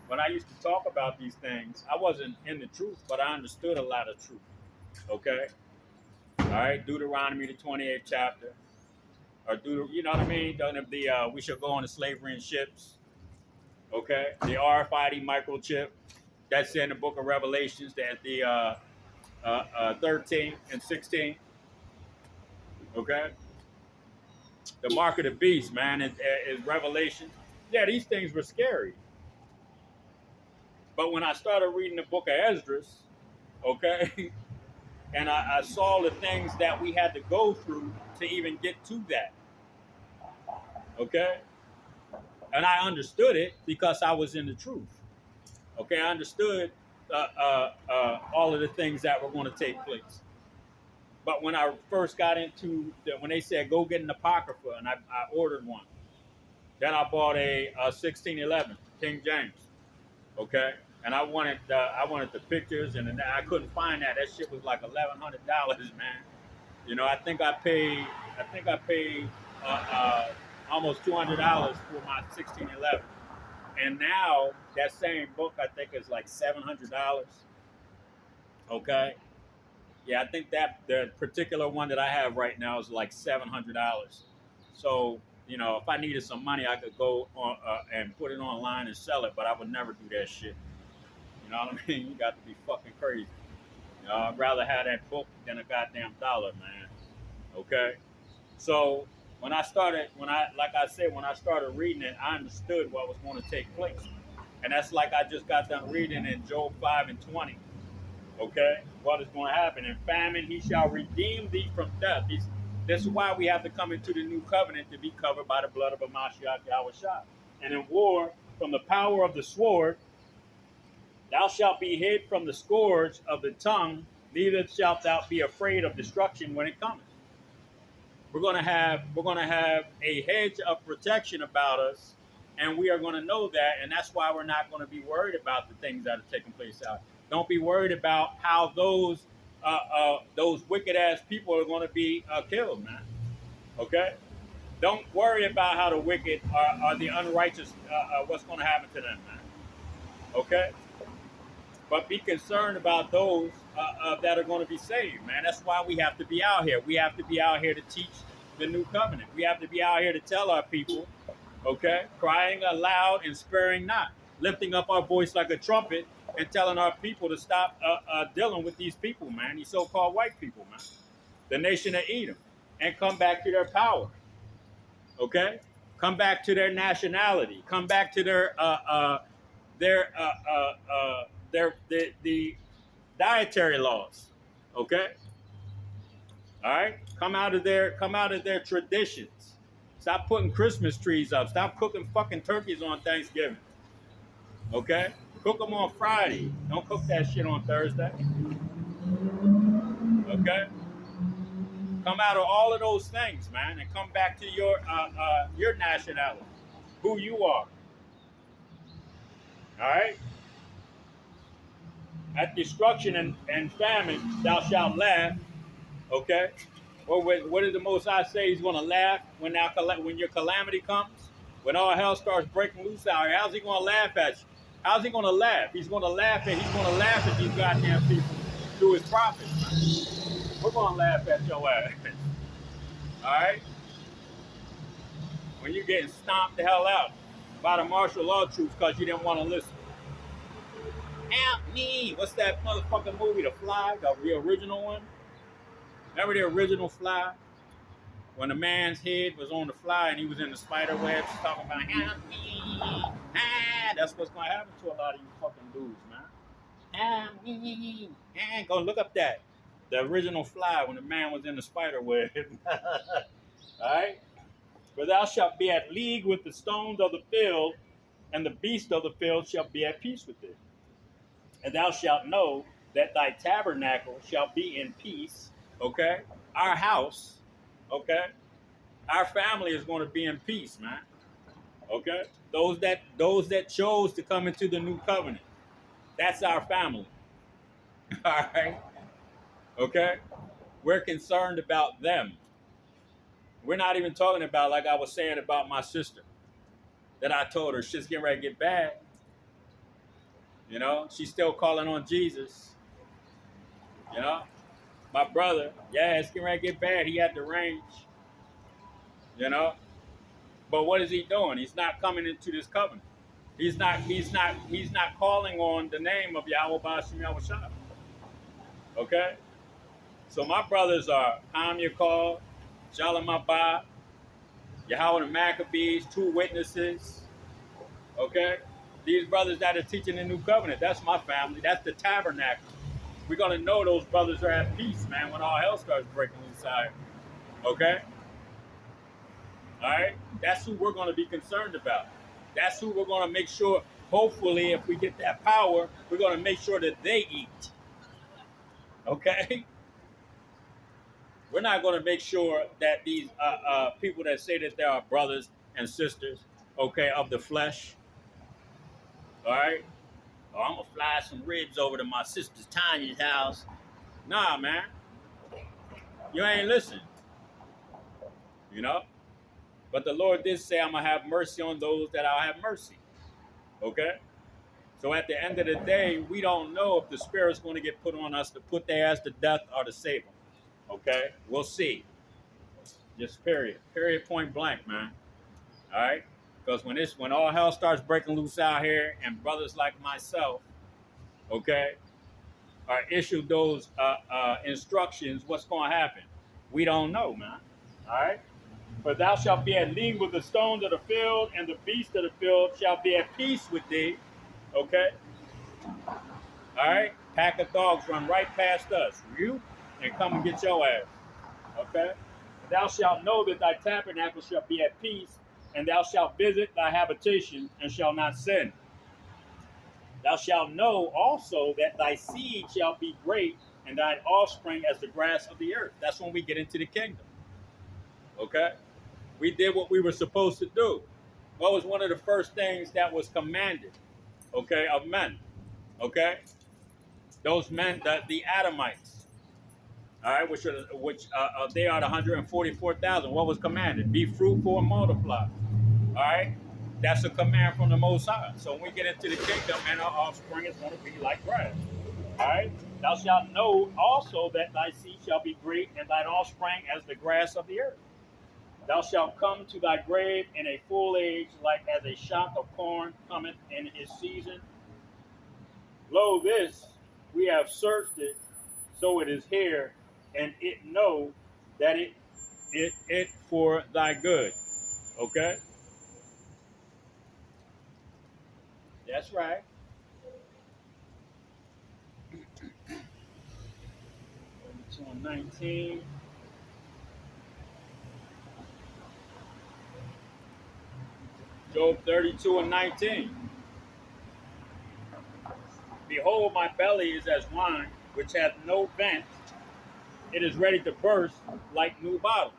when I used to talk about these things, I wasn't in the truth, but I understood a lot of truth. Okay? All right? Deuteronomy, the 28th chapter. Or you know what I mean? We shall go into slavery in ships. Okay, the RFID microchip. That's in the Book of Revelations. That the 13 and 16. Okay, the mark of the beast, man, is Revelation. Yeah, these things were scary. But when I started reading the Book of Esdras, okay, and I saw the things that we had to go through to even get to that. Okay, and I understood it because I was in the truth. Okay, I understood all of the things that were going to take place. But when I first got into when they said go get an apocrypha, and I ordered one, then I bought a 1611 King James. Okay, and I wanted the pictures, and I couldn't find that. That shit was like $1,100, man. You know, I paid almost $200 for my 1611, and now that same book I think is like $700. Okay, yeah, I think that the particular one that I have right now is like $700. So you know, if I needed some money, I could go on and put it online and sell it, but I would never do that shit. You know what I mean? You got to be fucking crazy. You know, I'd rather have that book than a goddamn dollar, man. Okay. So like I said, when I started reading it, I understood what was going to take place, and that's like I just got done reading in Job 5:20. Okay, what is going to happen in famine? He shall redeem thee from death. This is why we have to come into the new covenant to be covered by the blood of Hamashiach Yahushua. And in war, from the power of the sword, thou shalt be hid from the scourge of the tongue, neither shalt thou be afraid of destruction when it cometh. We're gonna have a hedge of protection about us, and we are gonna know that, and that's why we're not gonna be worried about the things that are taking place out. Don't be worried about how those wicked ass people are gonna be killed, man. Okay? Don't worry about how the wicked are the unrighteous. What's gonna happen to them, man? Okay? But be concerned about those that are going to be saved, man. That's why we have to be out here. We have to be out here to teach the new covenant. We have to be out here to tell our people, okay, crying aloud and sparing not, lifting up our voice like a trumpet and telling our people to stop dealing with these people, man, these so-called white people, man, the nation of Edom, and come back to their power, okay? Come back to their nationality. Come back to their the dietary laws. Okay, all right. Come out of their traditions. Stop putting Christmas trees up. Stop cooking fucking turkeys on Thanksgiving. Okay, cook them on Friday. Don't cook that shit on Thursday. Okay, come out of all of those things, man, and come back to your nationality, who you are. All right. At destruction and famine, thou shalt laugh. Okay. Well, what did the Most High say? He's going to laugh when your calamity comes, when all hell starts breaking loose out here. How's he going to laugh at you? How's he going to laugh? He's going to laugh at these goddamn people through his prophets. We're going to laugh at your ass. All right. When you're getting stomped the hell out by the martial law troops because you didn't want to listen. Help me! What's that motherfucking movie, The Fly, the original one? Remember the original Fly? When the man's head was on the fly and he was in the spider webs talking about help me. That's what's going to happen to a lot of you fucking dudes, man. Help me. Go look up that. The original Fly when the man was in the spider web. Alright? For thou shalt be at league with the stones of the field, and the beast of the field shall be at peace with thee. And thou shalt know that thy tabernacle shall be in peace. Okay? Our house, okay? Our family is going to be in peace, man. Okay? Those that chose to come into the new covenant. That's our family. All right? Okay? We're concerned about them. We're not even talking about, like I was saying about my sister, that I told her shit's getting ready to get bad. You know, she's still calling on Jesus. You know, my brother, yeah, it's getting ready to get bad. He had the range. You know, but what is he doing? He's not coming into this covenant. He's not calling on the name of Yahweh Ba'ashem Yahushua. Okay, so my brothers are Ham Yakal, Shalom Abba, Yahweh the Maccabees, two witnesses. Okay, these brothers that are teaching the new covenant. That's my family. That's the tabernacle. We're gonna know those brothers are at peace, man, when all hell starts breaking inside. Okay. All right, that's who we're going to be concerned about. That's who we're going to make sure, hopefully, if we get that power, we're going to make sure that they eat. Okay? We're not going to make sure that these people that say that they are brothers and sisters, okay, of the flesh, all right? Or I'm going to fly some ribs over to my sister Tanya's house. Nah, man. You ain't listening, you know? But the Lord did say, I'm going to have mercy on those that I'll have mercy, okay? So at the end of the day, we don't know if the Spirit's going to get put on us to put their ass to death or to save them, okay? We'll see. Just period. Period, point blank, man. All right? Because when all hell starts breaking loose out here and brothers like myself, okay, are issued those instructions, what's going to happen? We don't know, man. All right? For thou shalt be at league with the stones of the field, and the beasts of the field shall be at peace with thee. Okay? All right? Pack of dogs run right past us. You and come and get your ass. Okay? Thou shalt know that thy tabernacle shall be at peace, and thou shalt visit thy habitation, and shall not sin. Thou shalt know also that thy seed shall be great, and thine offspring as the grass of the earth. That's when we get into the kingdom. Okay? We did what we were supposed to do. What was one of the first things that was commanded, okay, of men? Okay? Those men, the Adamites, all right, which they are the 144,000. What was commanded? Be fruitful and multiply. All right? That's a command from the Most High. So when we get into the kingdom, and our offspring is going to be like grass. All right? Thou shalt know also that thy seed shall be great, and thine offspring as the grass of the earth. Thou shalt come to thy grave in a full age, like as a shock of corn cometh in his season. Lo, this we have searched it, so it is here, and it know that it for thy good. Okay? That's right. 32 and 19. Job 32 and 19. Behold, my belly is as wine, which hath no vent. It is ready to burst like new bottles.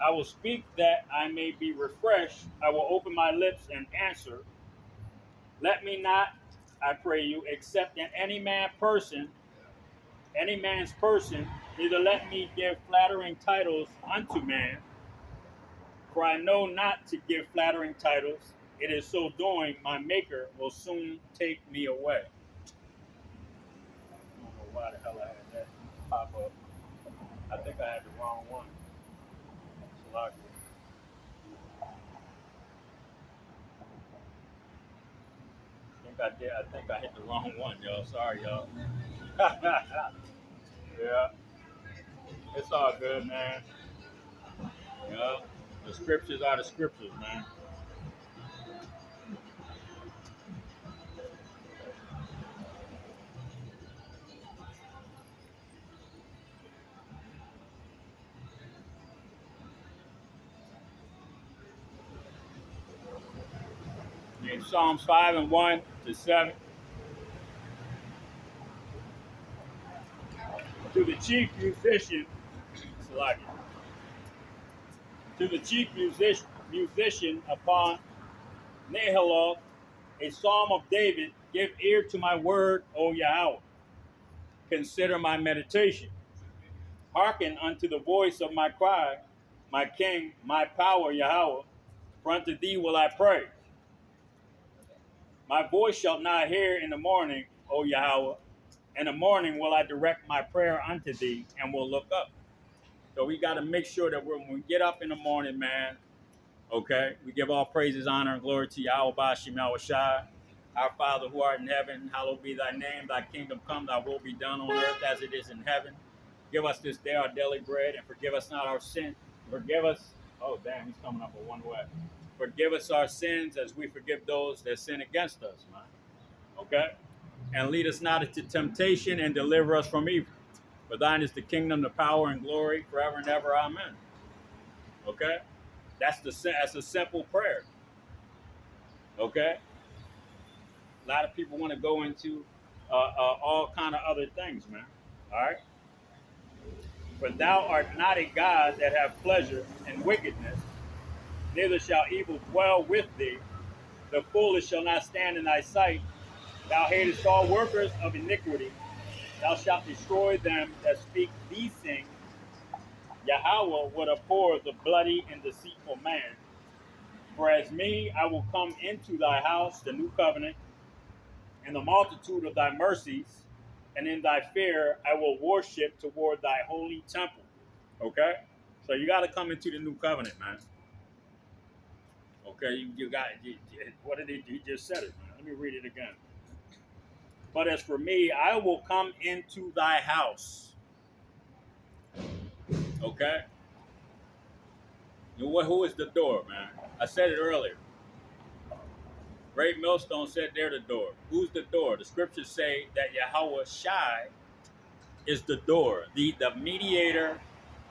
I will speak that I may be refreshed. I will open my lips and answer. Let me not, I pray you, accept in any man's person, neither let me give flattering titles unto man. For I know not to give flattering titles. It is so doing, my Maker will soon take me away. I don't know why the hell I had that pop up. I think I had the wrong one. It's I did. I think I hit the wrong one, y'all. Sorry, y'all. Yeah, it's all good, man. Yeah, the scriptures are the scriptures, man. In Psalms 5 and 1 to 7. To the chief musician, musician upon Nahaloth, a psalm of David, give ear to my word, O Yahweh. Consider my meditation. Hearken unto the voice of my cry, my King, my power, Yahweh. For unto thee will I pray. My voice shalt not hear in the morning, O Yahweh. In the morning will I direct my prayer unto thee, and will look up. So we got to make sure that when we get up in the morning, man, okay, we give all praises, honor, and glory to Yahweh Bashim Shai. Our Father who art in heaven, hallowed be thy name. Thy kingdom come, thy will be done on earth as it is in heaven. Give us this day our daily bread, and forgive us not our sin. Forgive us. Oh, damn, he's coming up with one way. Forgive us our sins as we forgive those that sin against us, man. Okay? And lead us not into temptation, and deliver us from evil. For thine is the kingdom, the power, and glory forever and ever. Amen. Okay? That's a simple prayer. Okay? A lot of people want to go into all kind of other things, man. All right? For thou art not a God that have pleasure in wickedness, neither shall evil dwell with thee. The foolish shall not stand in thy sight. Thou hatest all workers of iniquity. Thou shalt destroy them that speak these things. Yahweh would abhor the bloody and deceitful man. For as me, I will come into thy house, the new covenant, in the multitude of thy mercies, and in thy fear I will worship toward thy holy temple. Okay? So you got to come into the new covenant, man. Okay? What did he just said it, man? Let me read it again. But as for me, I will come into thy house. Okay? Who is the door, man? I said it earlier. Great millstone said they're the door. Who's the door? The scriptures say that Yahweh Shai is the door. The mediator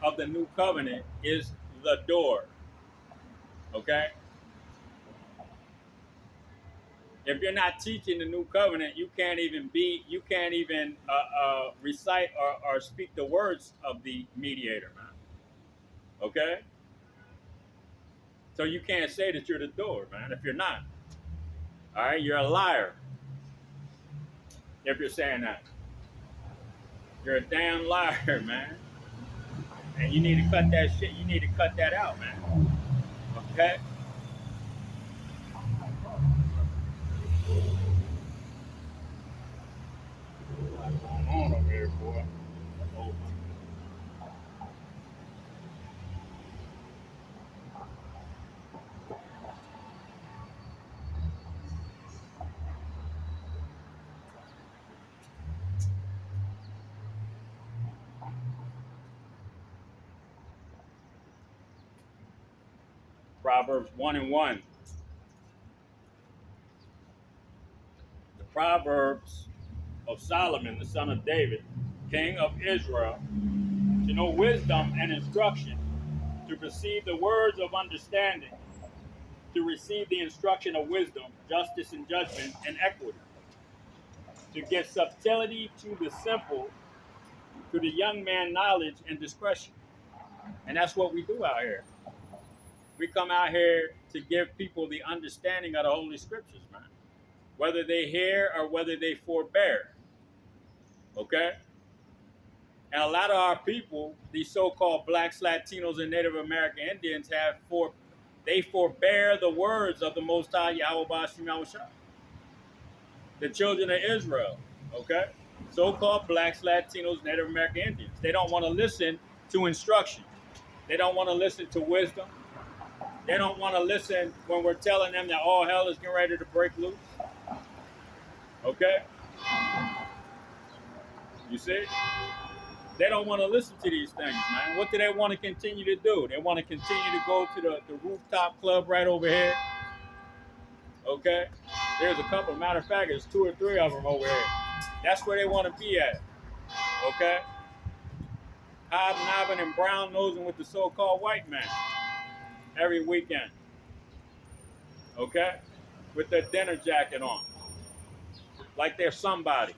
of the new covenant is the door. Okay? If you're not teaching the new covenant, you can't even recite or speak the words of the mediator, man. Okay? So you can't say that you're the door, man, if you're not. All right? You're a liar if you're saying that. You're a damn liar, man. And you need to cut that shit. You need to cut that out, man. Okay? What's going on over here, boy? Oh. Proverbs 1:1. The Proverbs of Solomon, the son of David, king of Israel, to know wisdom and instruction, to perceive the words of understanding, to receive the instruction of wisdom, justice and judgment, and equity, to give subtlety to the simple, to the young man knowledge and discretion. And that's what we do out here. We come out here to give people the understanding of the Holy Scriptures, man. Whether they hear or whether they forbear. Okay? And a lot of our people, these so-called blacks, Latinos, and Native American Indians, they forbear the words of the Most High Yahweh Bashim Yahushua. The children of Israel, okay? So-called blacks, Latinos, Native American Indians. They don't want to listen to instruction. They don't want to listen to wisdom. They don't want to listen when we're telling them that all hell is getting ready to break loose. Okay? You see? They don't want to listen to these things, man. What do they want to continue to do? They want to continue to go to the rooftop club right over here. Okay? There's a couple. Matter of fact, there's 2 or 3 of them over here. That's where they want to be at. Okay? Hobnobbing and brown nosing with the so-called white man every weekend. Okay? With their dinner jacket on. Like they're somebody.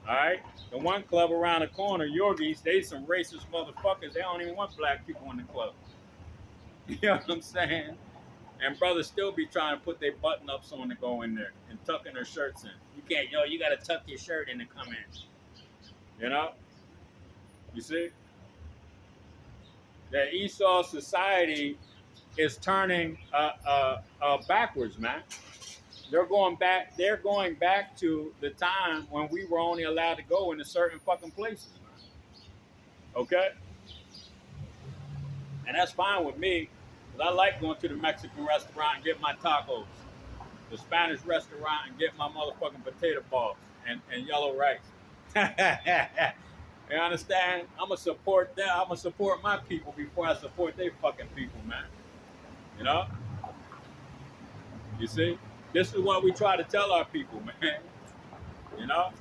All right? The one club around the corner, Yorgies, they some racist motherfuckers. They don't even want black people in the club. You know what I'm saying? And brothers still be trying to put their button-ups on to go in there and tucking their shirts in. You can't, you got to tuck your shirt in to come in. You know? You see? That Esau society is turning backwards, man. They're going back to the time when we were only allowed to go into certain fucking places, man. Okay? And that's fine with me, because I like going to the Mexican restaurant and get my tacos, the Spanish restaurant and get my motherfucking potato balls and yellow rice. You understand? I'm going to support them. I'm going to support my people before I support their fucking people, man. You know? You see? This is what we try to tell our people, man. You know?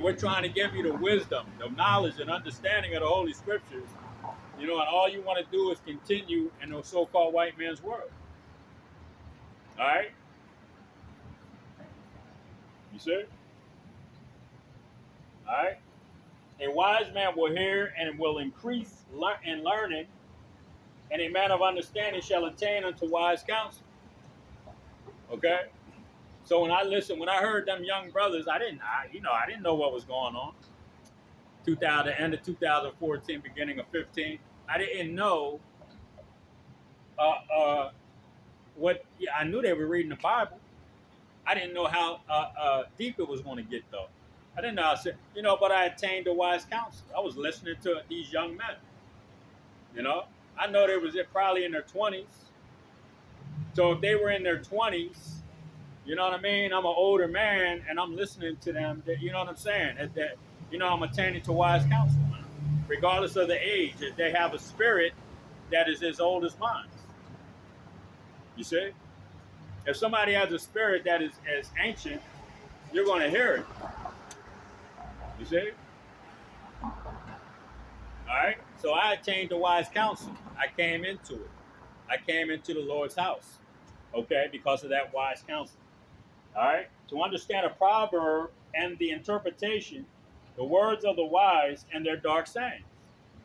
We're trying to give you the wisdom, the knowledge, and understanding of the Holy Scriptures. You know, and all you want to do is continue in the so-called white man's world. All right? You see? All right? A wise man will hear and will increase in learning, and a man of understanding shall attain unto wise counsel. Okay. So when I heard them young brothers, I didn't know what was going on. 2000, end of 2014, beginning of 15. I didn't know uh, uh, what. Yeah, I knew they were reading the Bible. I didn't know how deep it was going to get, though. I didn't know how. But I attained a wise counsel. I was listening to these young men. You know, I know they was probably in their 20s. So if they were in their 20s, you know what I mean? I'm an older man, and I'm listening to them. You know what I'm saying? I'm attaining to wise counsel, man. Regardless of the age, if they have a spirit that is as old as mine. You see? If somebody has a spirit that is as ancient, you're going to hear it. You see? All right? So I attained to wise counsel. I came into it. I came into the Lord's house, okay, because of that wise counsel. All right? To understand a proverb and the interpretation, the words of the wise and their dark sayings,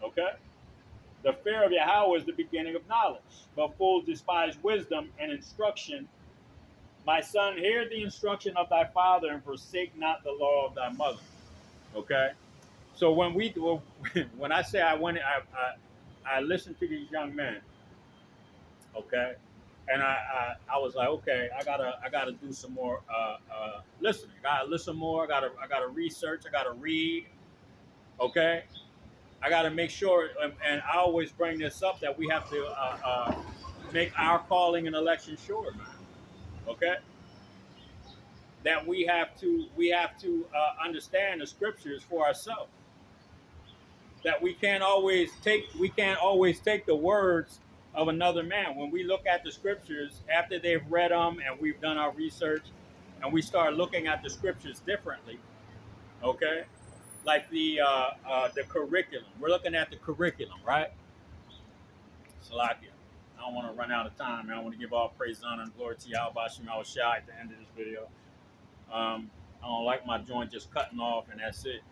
okay? The fear of Yahweh is the beginning of knowledge, but fools despise wisdom and instruction. My son, hear the instruction of thy father and forsake not the law of thy mother. Okay? So when I say I listened to these young men, okay, and I was like, okay, I gotta do some more listening. I gotta listen more. I gotta research. I gotta read. Okay, I gotta make sure, and I always bring this up that we have to make our calling and election sure, man. Okay, that we have to understand the scriptures for ourselves. That we can't always take the words of another man. When we look at the scriptures after they've read them and we've done our research, and we start looking at the scriptures differently, okay? Like the curriculum. We're looking at the curriculum, right? Salakia. I don't want to run out of time. I want to give all praise, honor, and glory to Yahweh Shem Shai at the end of this video. I don't like my joint just cutting off, and that's it.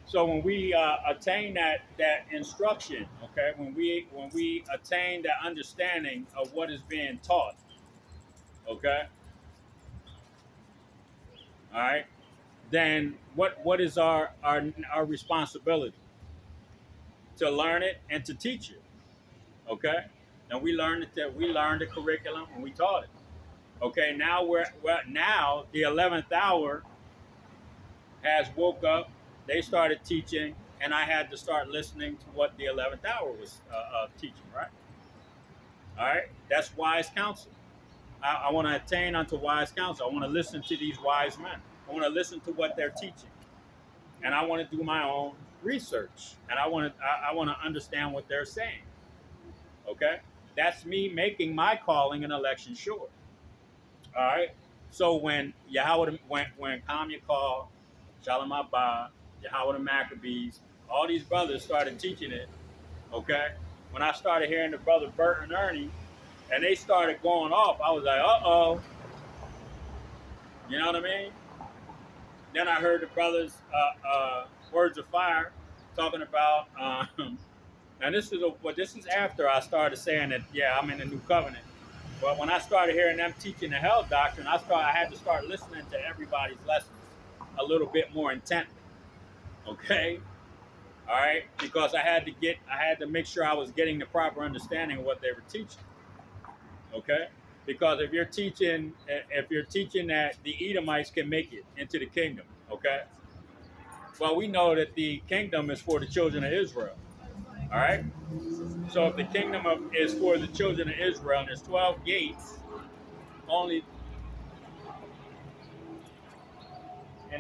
So when we attain that instruction, okay, when we attain that understanding of what is being taught, okay, all right, then what is our responsibility? To learn it and to teach it, okay. And we learned the curriculum and we taught it. Okay, now now the 11th hour has woke up. They started teaching, and I had to start listening to what the 11th hour was teaching, right? All right, that's wise counsel. I want to attain unto wise counsel. I want to listen to these wise men. I want to listen to what they're teaching, and I want to do my own research, and I want to understand what they're saying. Okay, that's me making my calling and election sure. All right. So when Yahweh, when Kamya called, Shalom Abba, Yahweh the Maccabees, all these brothers started teaching it. Okay. When I started hearing the brother Bert and Ernie, and they started going off, I was like, uh-oh. You know what I mean? Then I heard the brothers, Words of Fire, talking about, and this is after I started saying that, yeah, I'm in the new covenant. But when I started hearing them teaching the hell doctrine, I had to start listening to everybody's lessons a little bit more intently. Okay? All right? Because I had to make sure I was getting the proper understanding of what they were teaching. Okay? Because if you're teaching that the Edomites can make it into the kingdom, okay? Well, we know that the kingdom is for the children of Israel. All right? So if the kingdom is for the children of Israel and there's 12 gates,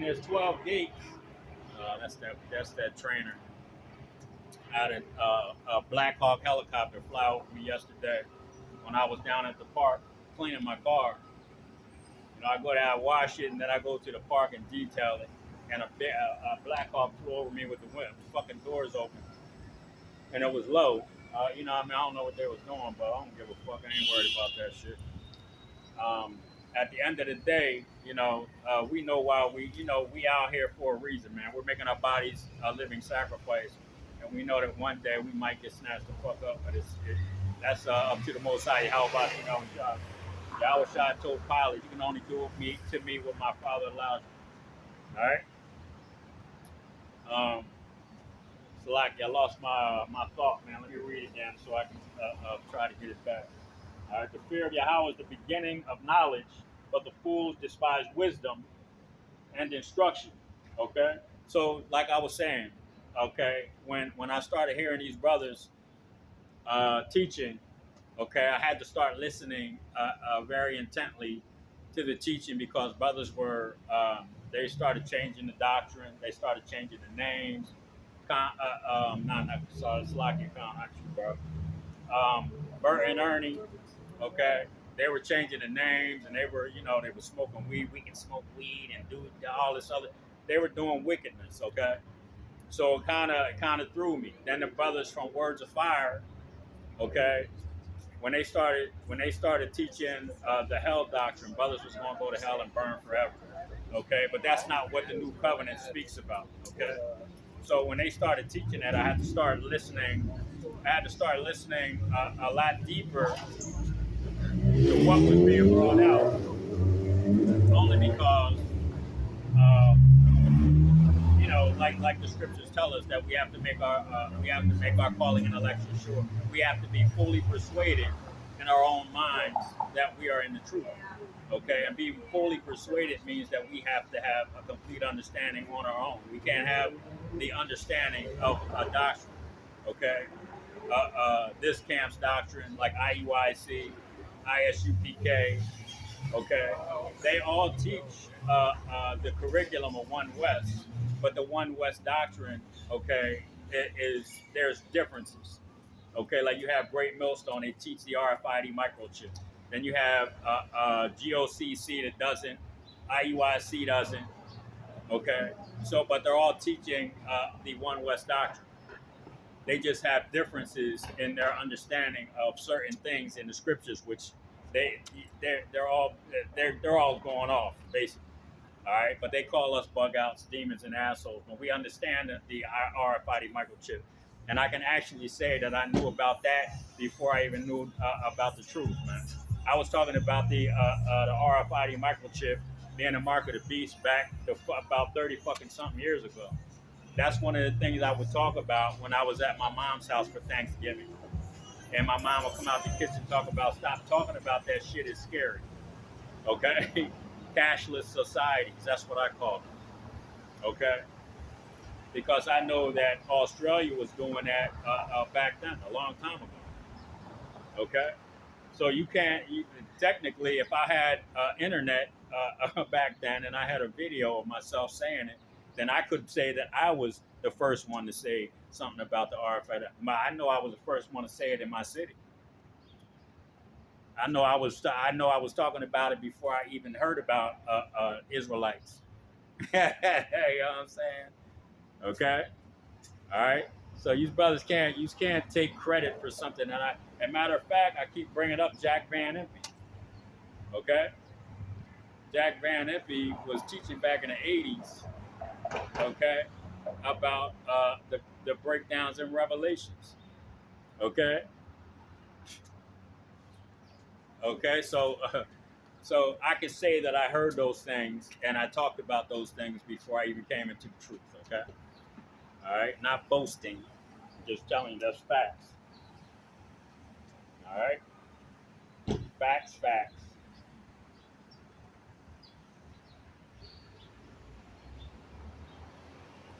there's 12 gates. That's that trainer out at a Black Hawk helicopter fly over me yesterday when I was down at the park cleaning my car. You know, I go down, wash it, and then I go to the park and detail it. And a Black Hawk flew over me with the fucking doors open, and it was low. I don't know what they was doing, but I don't give a fuck. I ain't worried about that shit. at the end of the day, we know why we out here for a reason, man. We're making our bodies a living sacrifice, and we know that one day we might get snatched the fuck up. But that's up to the Most High. How about Yahweh Shai told Pilate, you can only do to me what my Father allows you. All right. So like I lost my thought, man. Let me read it again so I can try to get it back. All right. The fear of Yahweh is the beginning of knowledge, but the fools despise wisdom and instruction. Okay. So like I was saying, okay, when I started hearing these brothers teaching, okay, I had to start listening very intently to the teaching because brothers were they started changing the doctrine, they started changing the names. Not sorry, it's Slocky Khan, not you, bro. Bert and Ernie, okay, they were changing the names and they were, they were smoking weed. We can smoke weed and do all this other. They were doing wickedness, okay. So it kind of threw me. Then the brothers from Words of Fire, okay, when they started teaching the hell doctrine, brothers was going to go to hell and burn forever. Okay, but that's not what the new covenant speaks about. Okay, so when they started teaching that, I had to start listening. I had to start listening a lot deeper to what was being brought out, only because like the scriptures tell us that we have to make our calling and election sure. We have to be fully persuaded in our own minds that we are in the truth. Okay, and being fully persuaded means that we have to have a complete understanding on our own. We can't have the understanding of a doctrine. Okay, this camp's doctrine, like IUIC, ISUPK. Okay, they all teach the curriculum of One West, but the One West doctrine, okay, is there's differences. Okay, like you have Great Millstone, they teach the RFID microchip. Then you have GOCC that doesn't, IUIC doesn't. Okay, so but they're all teaching the One West doctrine. They just have differences in their understanding of certain things in the scriptures, which they they're all going off basically. All right, but they call us bug outs, demons, and assholes when we understand the RFID microchip. And I can actually say that I knew about that before I even knew about the truth, man. I was talking about the RFID microchip being a mark of the beast back to about 30 fucking something years ago. That's one of the things I would talk about when I was at my mom's house for Thanksgiving. And my mom would come out the kitchen and talk about, stop talking about that shit, it's scary. Okay? Cashless societies, that's what I call it. Okay? Because I know that Australia was doing that back then, a long time ago. Okay? So technically, if I had internet back then and I had a video of myself saying it, then I could say that I was the first one to say something about the RFID. I know I was the first one to say it in my city. I know I was talking about it before I even heard about Israelites. You know what I'm saying? Okay. All right. So you brothers can't take credit for something that as a matter of fact, I keep bringing up Jack Van Impe. Okay. Jack Van Impe was teaching back in the 80s. Okay. About the breakdowns in Revelations. Okay. Okay. So I can say that I heard those things and I talked about those things before I even came into the truth. Okay. All right. Not boasting. Just telling you that's facts. All right. Facts.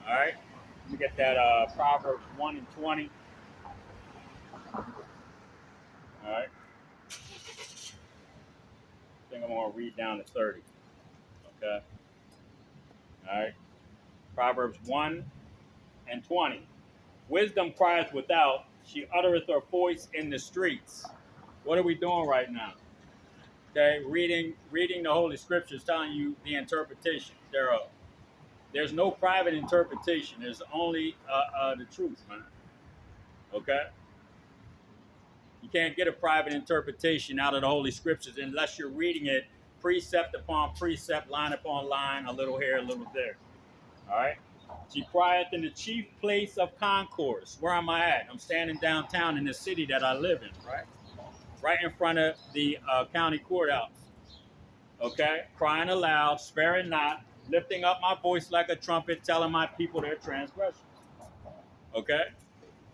All right. Let me get that Proverbs 1 and 20. All right. I think I'm going to read down to 30. Okay. All right. Proverbs 1 and 20. Wisdom crieth without, she uttereth her voice in the streets. What are we doing right now? Okay. Reading the Holy Scriptures, telling you the interpretation thereof. There's no private interpretation. There's only the truth, man. Okay. You can't get a private interpretation out of the Holy Scriptures unless you're reading it precept upon precept, line upon line, a little here, a little there. All right. She crieth in the chief place of concourse. Where am I at? I'm standing downtown in the city that I live in, right? Right in front of the county courthouse. Okay? Crying aloud, sparing not, lifting up my voice like a trumpet, telling my people their transgressions. Okay?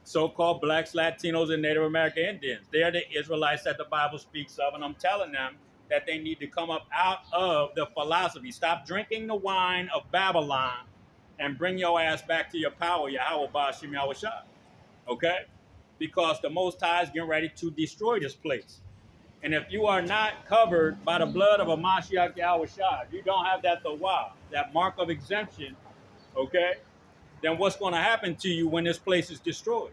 So-called blacks, Latinos, and Native American Indians. They're the Israelites that the Bible speaks of, and I'm telling them that they need to come up out of the philosophy. Stop drinking the wine of Babylon and bring your ass back to your power, Yahweh Bashim Yahweh Shah. Okay? Because the Most High is getting ready to destroy this place. And if you are not covered by the blood of a Mashiach Yahweh Shah, if you don't have that tawah, that mark of exemption, okay, then what's going to happen to you when this place is destroyed?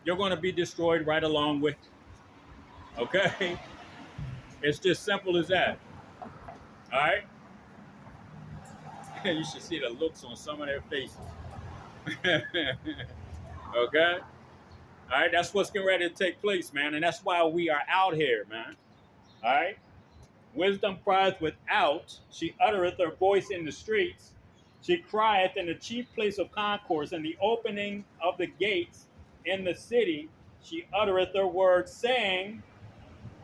You're going to be destroyed right along with it. Okay? It's just simple as that. All right? You should see the looks on some of their faces. Okay? All right? That's what's getting ready to take place, man. And that's why we are out here, man. All right? Wisdom crieth without. She uttereth her voice in the streets. She crieth in the chief place of concourse, in the opening of the gates in the city. She uttereth her words, saying,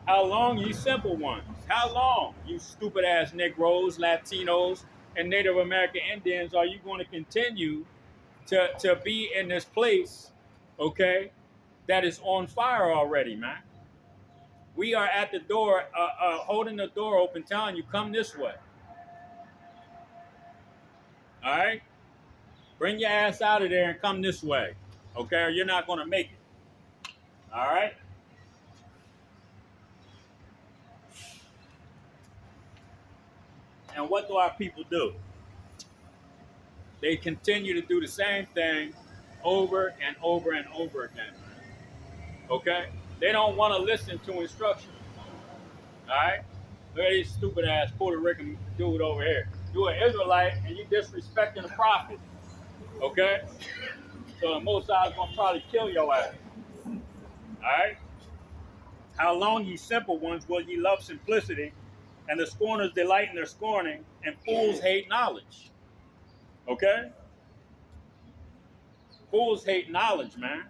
how long, ye simple ones? How long, you stupid ass Negroes, Latinos, and Native American Indians, are you going to continue to be in this place, okay, that is on fire already, man? We are at the door, holding the door open, telling you, come this way. All right? Bring your ass out of there and come this way, okay, or you're not going to make it. All right? And what do our people do? They continue to do the same thing over and over and over again. Okay? They don't want to listen to instructions. All right? Look at this stupid ass Puerto Rican dude over here. You're an Israelite and you disrespecting the prophet. Okay? So the Most High is going to probably kill your ass. All right? How long, ye simple ones, will ye love simplicity, and the scorners delight in their scorning, and fools hate knowledge. Okay? Fools hate knowledge, man.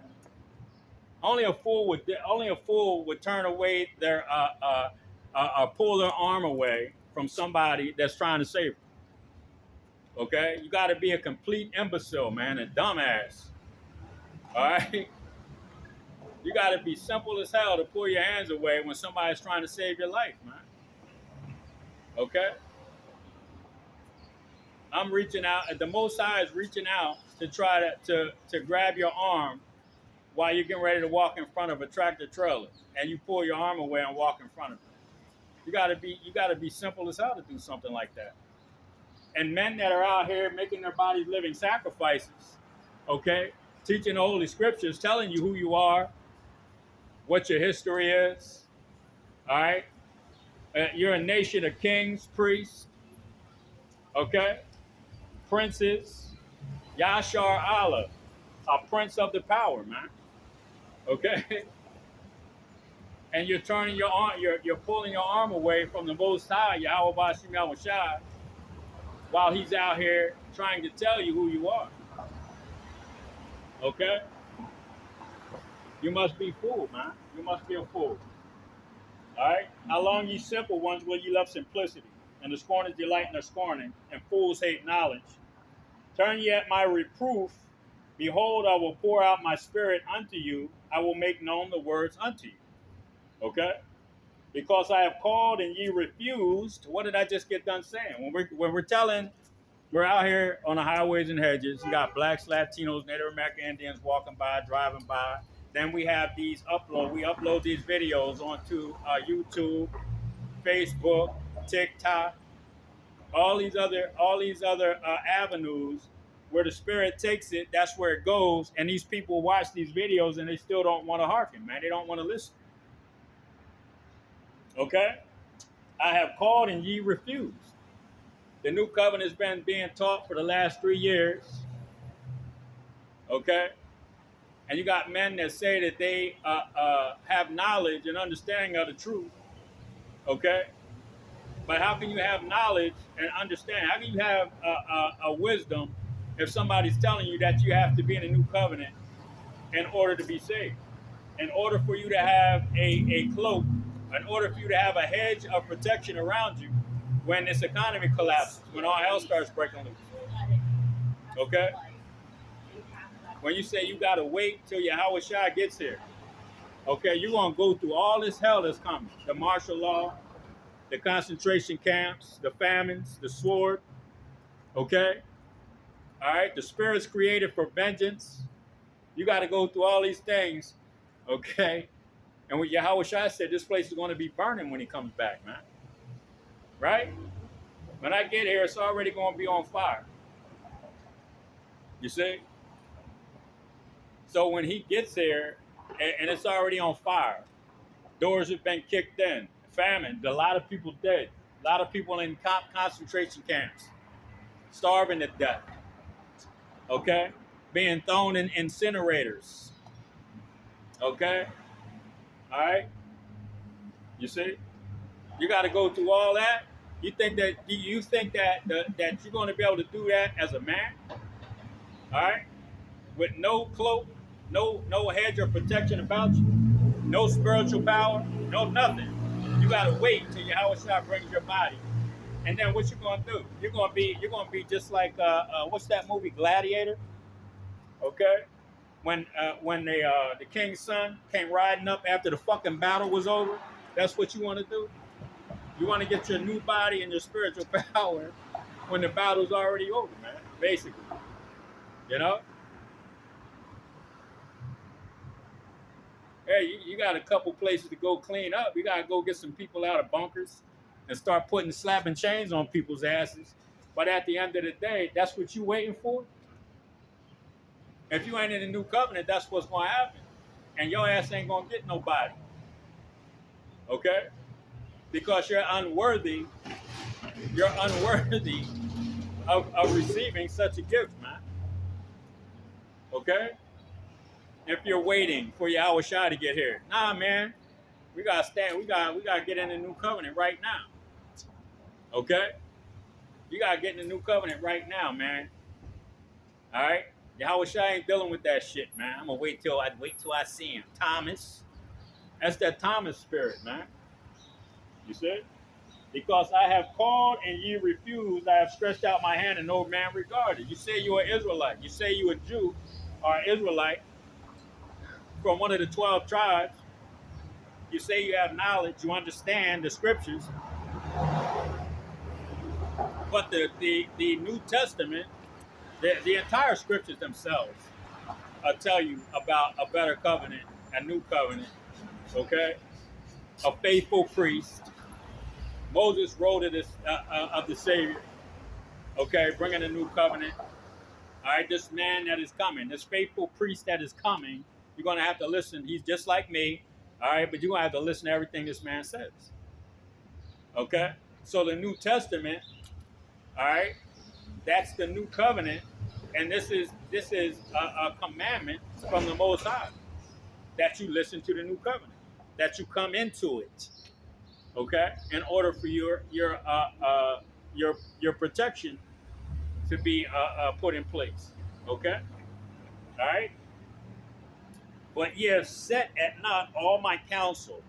Only a fool would turn away their pull their arm away from somebody that's trying to save them. Okay? You got to be a complete imbecile, man, a dumbass. All right? You got to be simple as hell to pull your hands away when somebody's trying to save your life, man. Okay? I'm reaching out. The Most High is reaching out to try to grab your arm while you're getting ready to walk in front of a tractor trailer, and you pull your arm away and walk in front of it. You gotta be simple as hell to do something like that. And men that are out here making their bodies living sacrifices, okay, teaching the Holy Scriptures, telling you who you are, what your history is. All right, you're a nation of kings, priests, okay, princes. Yashar Allah, a prince of the power, man. Okay, and you're turning your arm, you're pulling your arm away from the Most High, Yahweh Bashim Yahweh Shai, while he's out here trying to tell you who you are. Okay, you must be fooled, man. You must be a fool. All right. How long, ye simple ones, will ye love simplicity, and the scorners delight in their scorning, and fools hate knowledge? Turn ye at my reproof. Behold, I will pour out my spirit unto you. I will make known the words unto you. Okay? Because I have called and ye refused. What did I just get done saying? When we're out here on the highways and hedges. You got blacks, Latinos, Native American Indians walking by, driving by. Then we have these we upload these videos onto YouTube, Facebook, TikTok, all these other avenues where the spirit takes it. That's where it goes. And these people watch these videos and they still don't want to hearken, man. They don't want to listen. Okay? I have called and ye refused. The new covenant has been being taught for the last 3 years. Okay? And you got men that say that they have knowledge and understanding of the truth. Okay? But how can you have knowledge and understand? How can you have a wisdom if somebody's telling you that you have to be in a new covenant in order to be saved? In order for you to have a cloak, in order for you to have a hedge of protection around you when this economy collapses, when all hell starts breaking loose. Okay? When you say you got to wait till Yahweh Shai gets here, okay, you're going to go through all this hell that's coming. The martial law, the concentration camps, the famines, the sword, okay? All right, the spirit's created for vengeance. You got to go through all these things, okay? And when Yahweh Shai said this place is going to be burning when he comes back, man. Right? When I get here, it's already going to be on fire. You see? So when he gets here, and it's already on fire, doors have been kicked in, famine, a lot of people dead, a lot of people in concentration camps, starving to death, okay? Being thrown in incinerators, okay? All right? You see? You got to go through all that. You think that that you're going to be able to do that as a man? All right? With no cloak, no hedge of protection about you, no spiritual power, no nothing. You gotta wait till Yahweh Shai brings your body, and then what you gonna do? You're gonna be just like what's that movie Gladiator? Okay, when the king's son came riding up after the fucking battle was over. That's what you want to do. You want to get your new body and your spiritual power when the battle's already over, man. Basically, you know. Hey, you got a couple places to go clean up. You got to go get some people out of bunkers and start slapping chains on people's asses. But at the end of the day, that's what you waiting for? If you ain't in the new covenant, that's what's going to happen. And your ass ain't going to get nobody. Okay? Because you're unworthy of receiving such a gift, man. Okay? If you're waiting for Yahweh Shai to get here. Nah, man. We gotta stand. We gotta get in the new covenant right now. Okay? You gotta get in the new covenant right now, man. All right? Yahweh Shai ain't dealing with that shit, man. I'm gonna wait till I see him. Thomas. That's that Thomas spirit, man. You see? Because I have called and ye refused, I have stretched out my hand and no man regarded. You say you're an Israelite. You say you're a Jew or an Israelite from one of the 12 tribes. You say you have knowledge, you understand the scriptures. But the New Testament, the entire scriptures themselves tell you about a better covenant, a new covenant, okay? A faithful priest. Moses wrote of the Savior, okay, bringing a new covenant. All right, this man that is coming, this faithful priest that is coming, you're going to have to listen. He's just like me, all right, but you're going to have to listen to everything this man says, okay? So the New Testament, all right, that's the new covenant, and this is a commandment from the Most High that you listen to the new covenant, that you come into it, okay, in order for your protection to be put in place, okay, all right. But ye have set at naught all my counsel,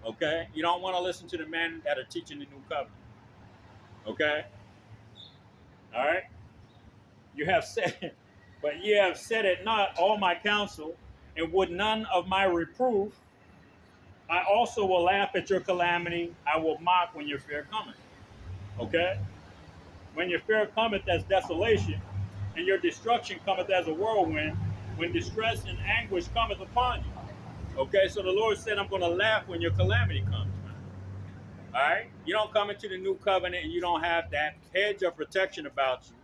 okay. You don't want to listen to the men that are teaching the new covenant, okay. All right. You have said, but ye have set at naught all my counsel, and would none of my reproof. I also will laugh at your calamity. I will mock when your fear cometh. Okay? When your fear cometh as desolation, and your destruction cometh as a whirlwind, when distress and anguish cometh upon you. Okay? So the Lord said, I'm going to laugh when your calamity comes. All right? You don't come into the new covenant and you don't have that hedge of protection about you.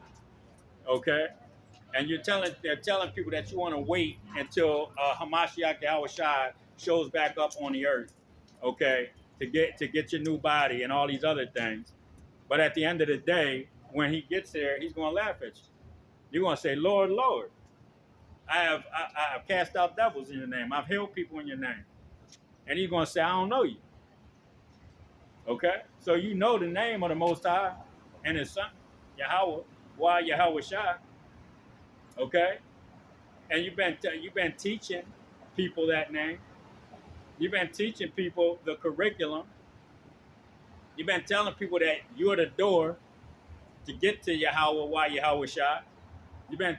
Okay? And they're telling people that you want to wait until Hamashiach Yahweh Shai shows back up on the earth, okay, to get your new body and all these other things. But at the end of the day, when he gets there, he's going to laugh at you. You're going to say, Lord, Lord, I have cast out devils in your name. I've healed people in your name. And he's going to say, I don't know you. Okay, so you know the name of the Most High and His Son, Yahweh. Why Yahweh Shai? Okay, and you've been teaching people that name. You've been teaching people the curriculum. You've been telling people that you're the door to get to Yahweh. Why Yahweh Shai? You've been